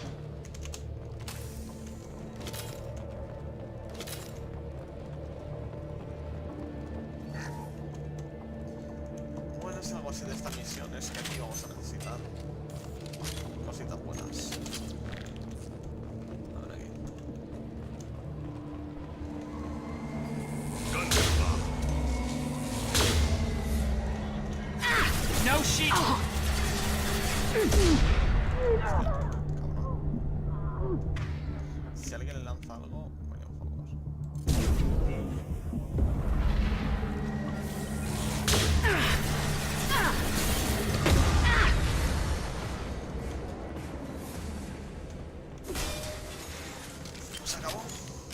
Bueno, es algo así de esta misión, es que aquí vamos a necesitar cositas buenas. A ver aquí. No shit. Si alguien le lanza algo, vaya por favor. Pues acabó.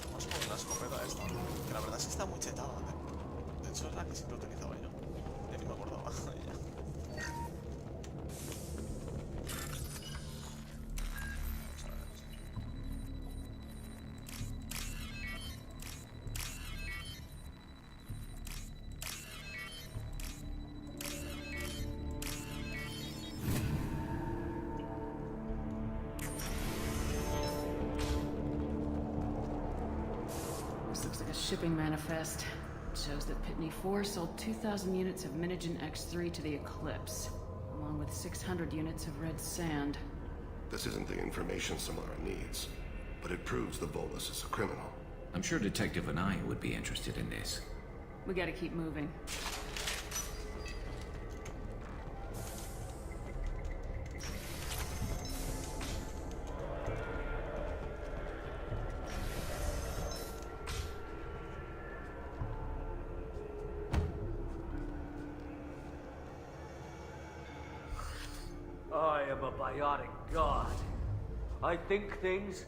Vamos con la escopeta esta, que la verdad es que está muy chetada. De hecho es la que siempre utilizaba yo. Ya ni me acordaba. Ya. This looks like a shipping manifest. It shows that Pitney 4 sold 2,000 units of Minigen X3 to the Eclipse, along with 600 units of red sand. This isn't the information Samara needs, but it proves the Volus is a criminal. I'm sure Detective and I would be interested in this. We gotta keep moving. I am a biotic god. I think things,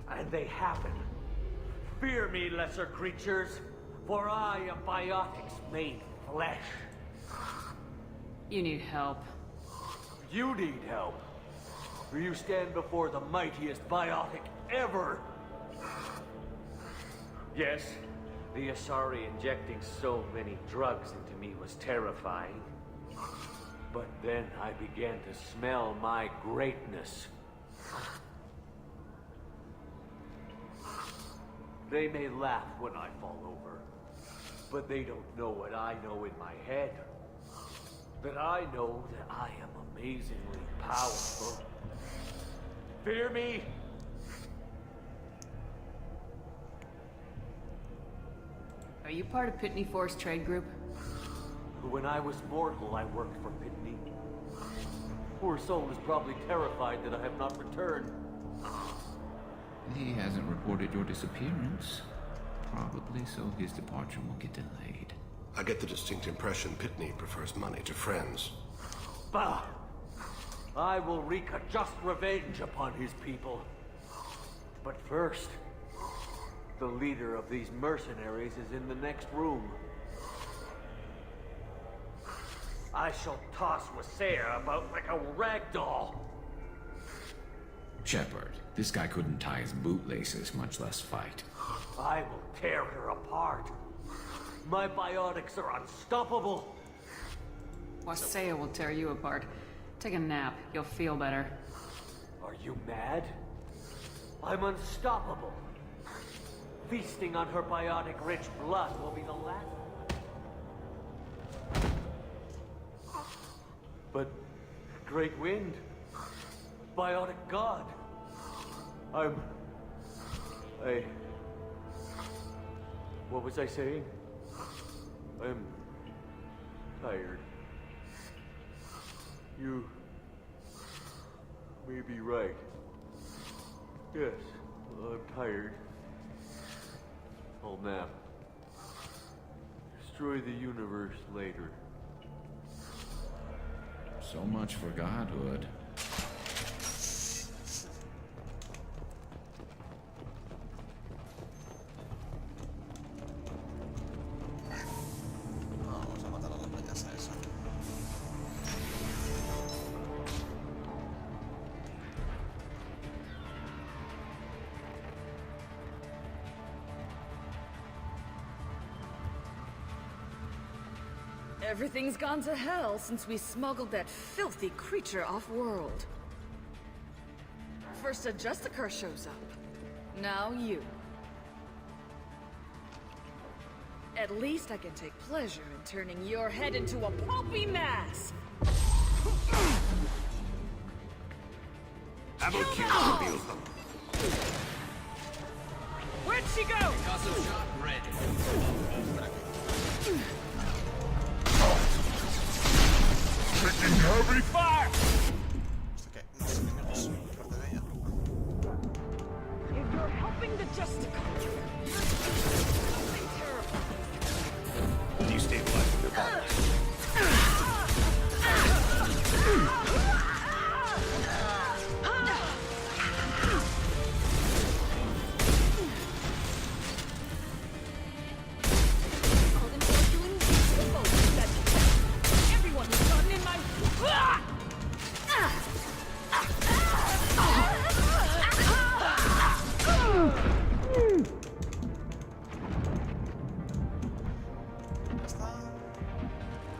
and they happen. Fear me, lesser creatures, for I am biotics made flesh. You need help. You need help, for you stand before the mightiest biotic ever. Yes, the Asari injecting so many drugs into me was terrifying. But then I began to smell my greatness. They may laugh when I fall over, but they don't know what I know in my head. That I know that I am amazingly powerful. Fear me? Are you part of Pitney Force Trade Group? When I was mortal, I worked for Pitney. Poor soul is probably terrified that I have not returned. He hasn't reported your disappearance. Probably so his departure will get delayed. I get the distinct impression Pitney prefers money to friends. Bah! I will wreak a just revenge upon his people. But first, the leader of these mercenaries is in the next room. I shall toss Wasea about like a rag doll. Shepard, this guy couldn't tie his bootlaces, much less fight. I will tear her apart. My biotics are unstoppable. Wasea will tear you apart. Take a nap. You'll feel better. Are you mad? I'm unstoppable. Feasting on her biotic-rich blood will be the last. But Great Wind, biotic god. What was I saying? I'm tired. You may be right. Yes, I'm tired. I'll nap. Destroy the universe later. So much for godhood. Vamos a matar a las peñas a esa. Everything's gone to hell since we smuggled that filthy creature off-world. First a Justicar shows up. Now you. At least I can take pleasure in turning your head into a pulpy mass. Where'd she go? Castle shot ready. Taking heavy fire! Okay, unos enemigos parte de ella. If you're helping the Justicar, you're something terrible. Destabilizing their bodies.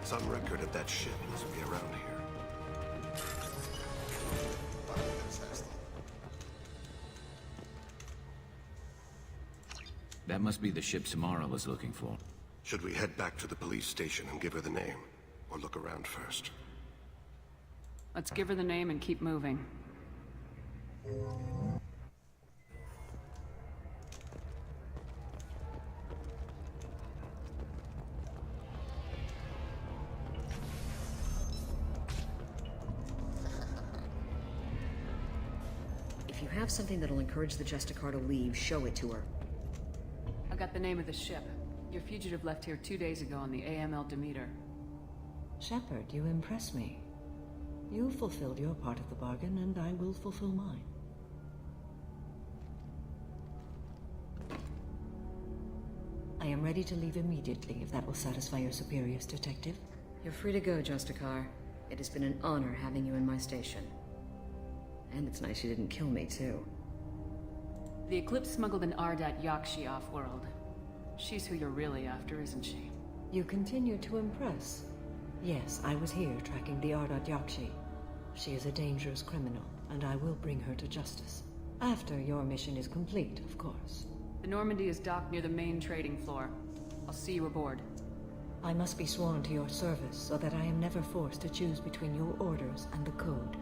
Some record of that ship must be around here. That must be the ship Samara was looking for. Should we head back to the police station and give her the name? Or look around first? Let's give her the name and keep moving. If you have something that'll encourage the Justicar to leave, show it to her. I got the name of the ship. Your fugitive left here 2 days ago on the AML Demeter. Shepard, you impress me. You fulfilled your part of the bargain, and I will fulfill mine. I am ready to leave immediately, if that will satisfy your superiors, Detective. You're free to go, Justicar. It has been an honor having you in my station. And it's nice you didn't kill me, too. The Eclipse smuggled an Ardat Yakshi off-world. She's who you're really after, isn't she? You continue to impress. Yes, I was here tracking the Ardat Yakshi. She is a dangerous criminal, and I will bring her to justice. After your mission is complete, of course. The Normandy is docked near the main trading floor. I'll see you aboard. I must be sworn to your service so that I am never forced to choose between your orders and the code.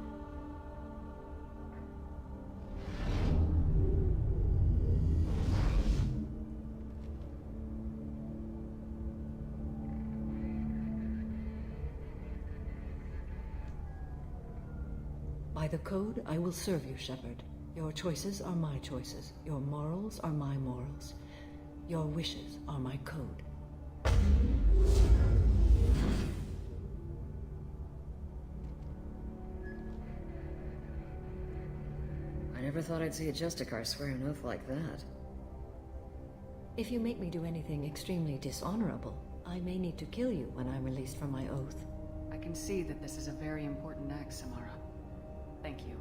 By the code, I will serve you, Shepard. Your choices are my choices. Your morals are my morals. Your wishes are my code. I never thought I'd see a Justicar swear an oath like that. If you make me do anything extremely dishonorable, I may need to kill you when I'm released from my oath. I can see that this is a very important act, Samara. Thank you.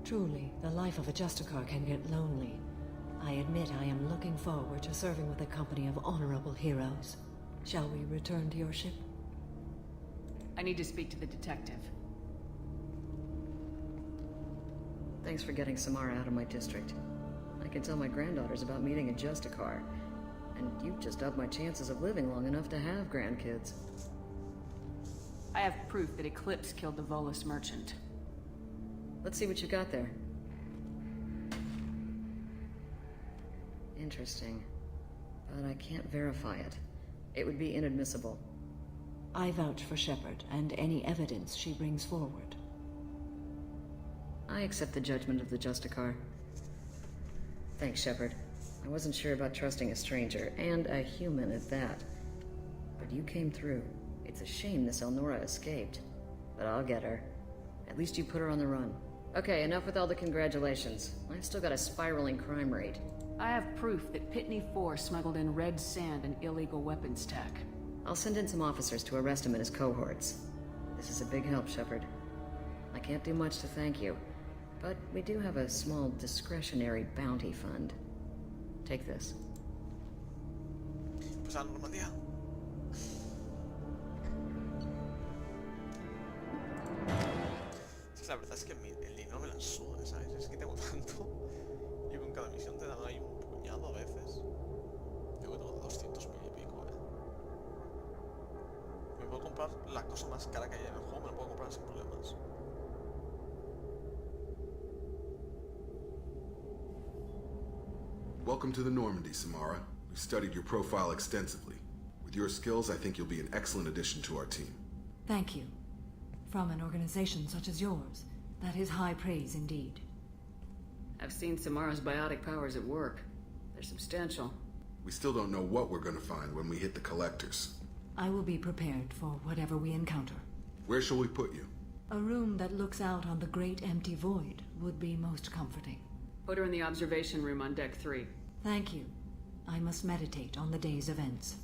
Truly, the life of a Justicar can get lonely. I admit I am looking forward to serving with a company of honorable heroes. Shall we return to your ship? I need to speak to the detective. Thanks for getting Samara out of my district. I can tell my granddaughters about meeting a Justicar. And you've just upped my chances of living long enough to have grandkids. I have proof that Eclipse killed the Volus merchant. Let's see what you got there. Interesting. But I can't verify it. It would be inadmissible. I vouch for Shepard and any evidence she brings forward. I accept the judgment of the Justicar. Thanks, Shepard. I wasn't sure about trusting a stranger, and a human at that. But you came through. It's a shame this Elnora escaped. But I'll get her. At least you put her on the run. Okay, enough with all the congratulations. I've still got a spiraling crime rate. I have proof that Pitney 4 smuggled in red sand and illegal weapons tech. I'll send in some officers to arrest him and his cohorts. This is a big help, Shepard. I can't do much to thank you, but we do have a small discretionary bounty fund. Take this. Pues a la Normandía. La verdad es que el dinero me la suda, ¿sabes? Es que tengo tanto. Y con cada misión te dan ahí un puñado a veces. Yo que tengo 200.000 y pico, Me puedo comprar la cosa más cara que hay en el juego, me la puedo comprar sin problemas. Welcome to the Normandy, Samara. We've studied your profile extensively. With your skills, I think you'll be an excellent addition to our team. Thank you. From an organization such as yours, that is high praise indeed. I've seen Samara's biotic powers at work. They're substantial. We still don't know what we're going to find when we hit the collectors. I will be prepared for whatever we encounter. Where shall we put you? A room that looks out on the great empty void would be most comforting. Put her in the observation room on deck 3. Thank you. I must meditate on the day's events.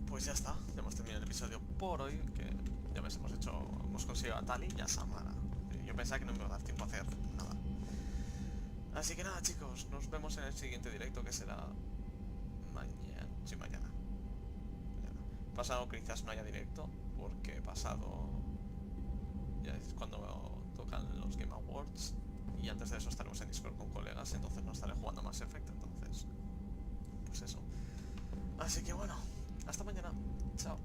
Pues ya está, ya hemos terminado el episodio por hoy, que ya ves, hemos conseguido a Tali y a Samara. Yo pensaba que no me iba a dar tiempo a hacer nada. Así que nada, chicos, nos vemos en el siguiente directo, que será mañana. Sí, mañana. Pasado quizás no haya directo, porque pasado ya es cuando tocan los Game Awards, y antes de eso estaremos en Discord con colegas, entonces no estaré jugando Mass Effect, entonces pues eso. Así que bueno, hasta mañana. Chao.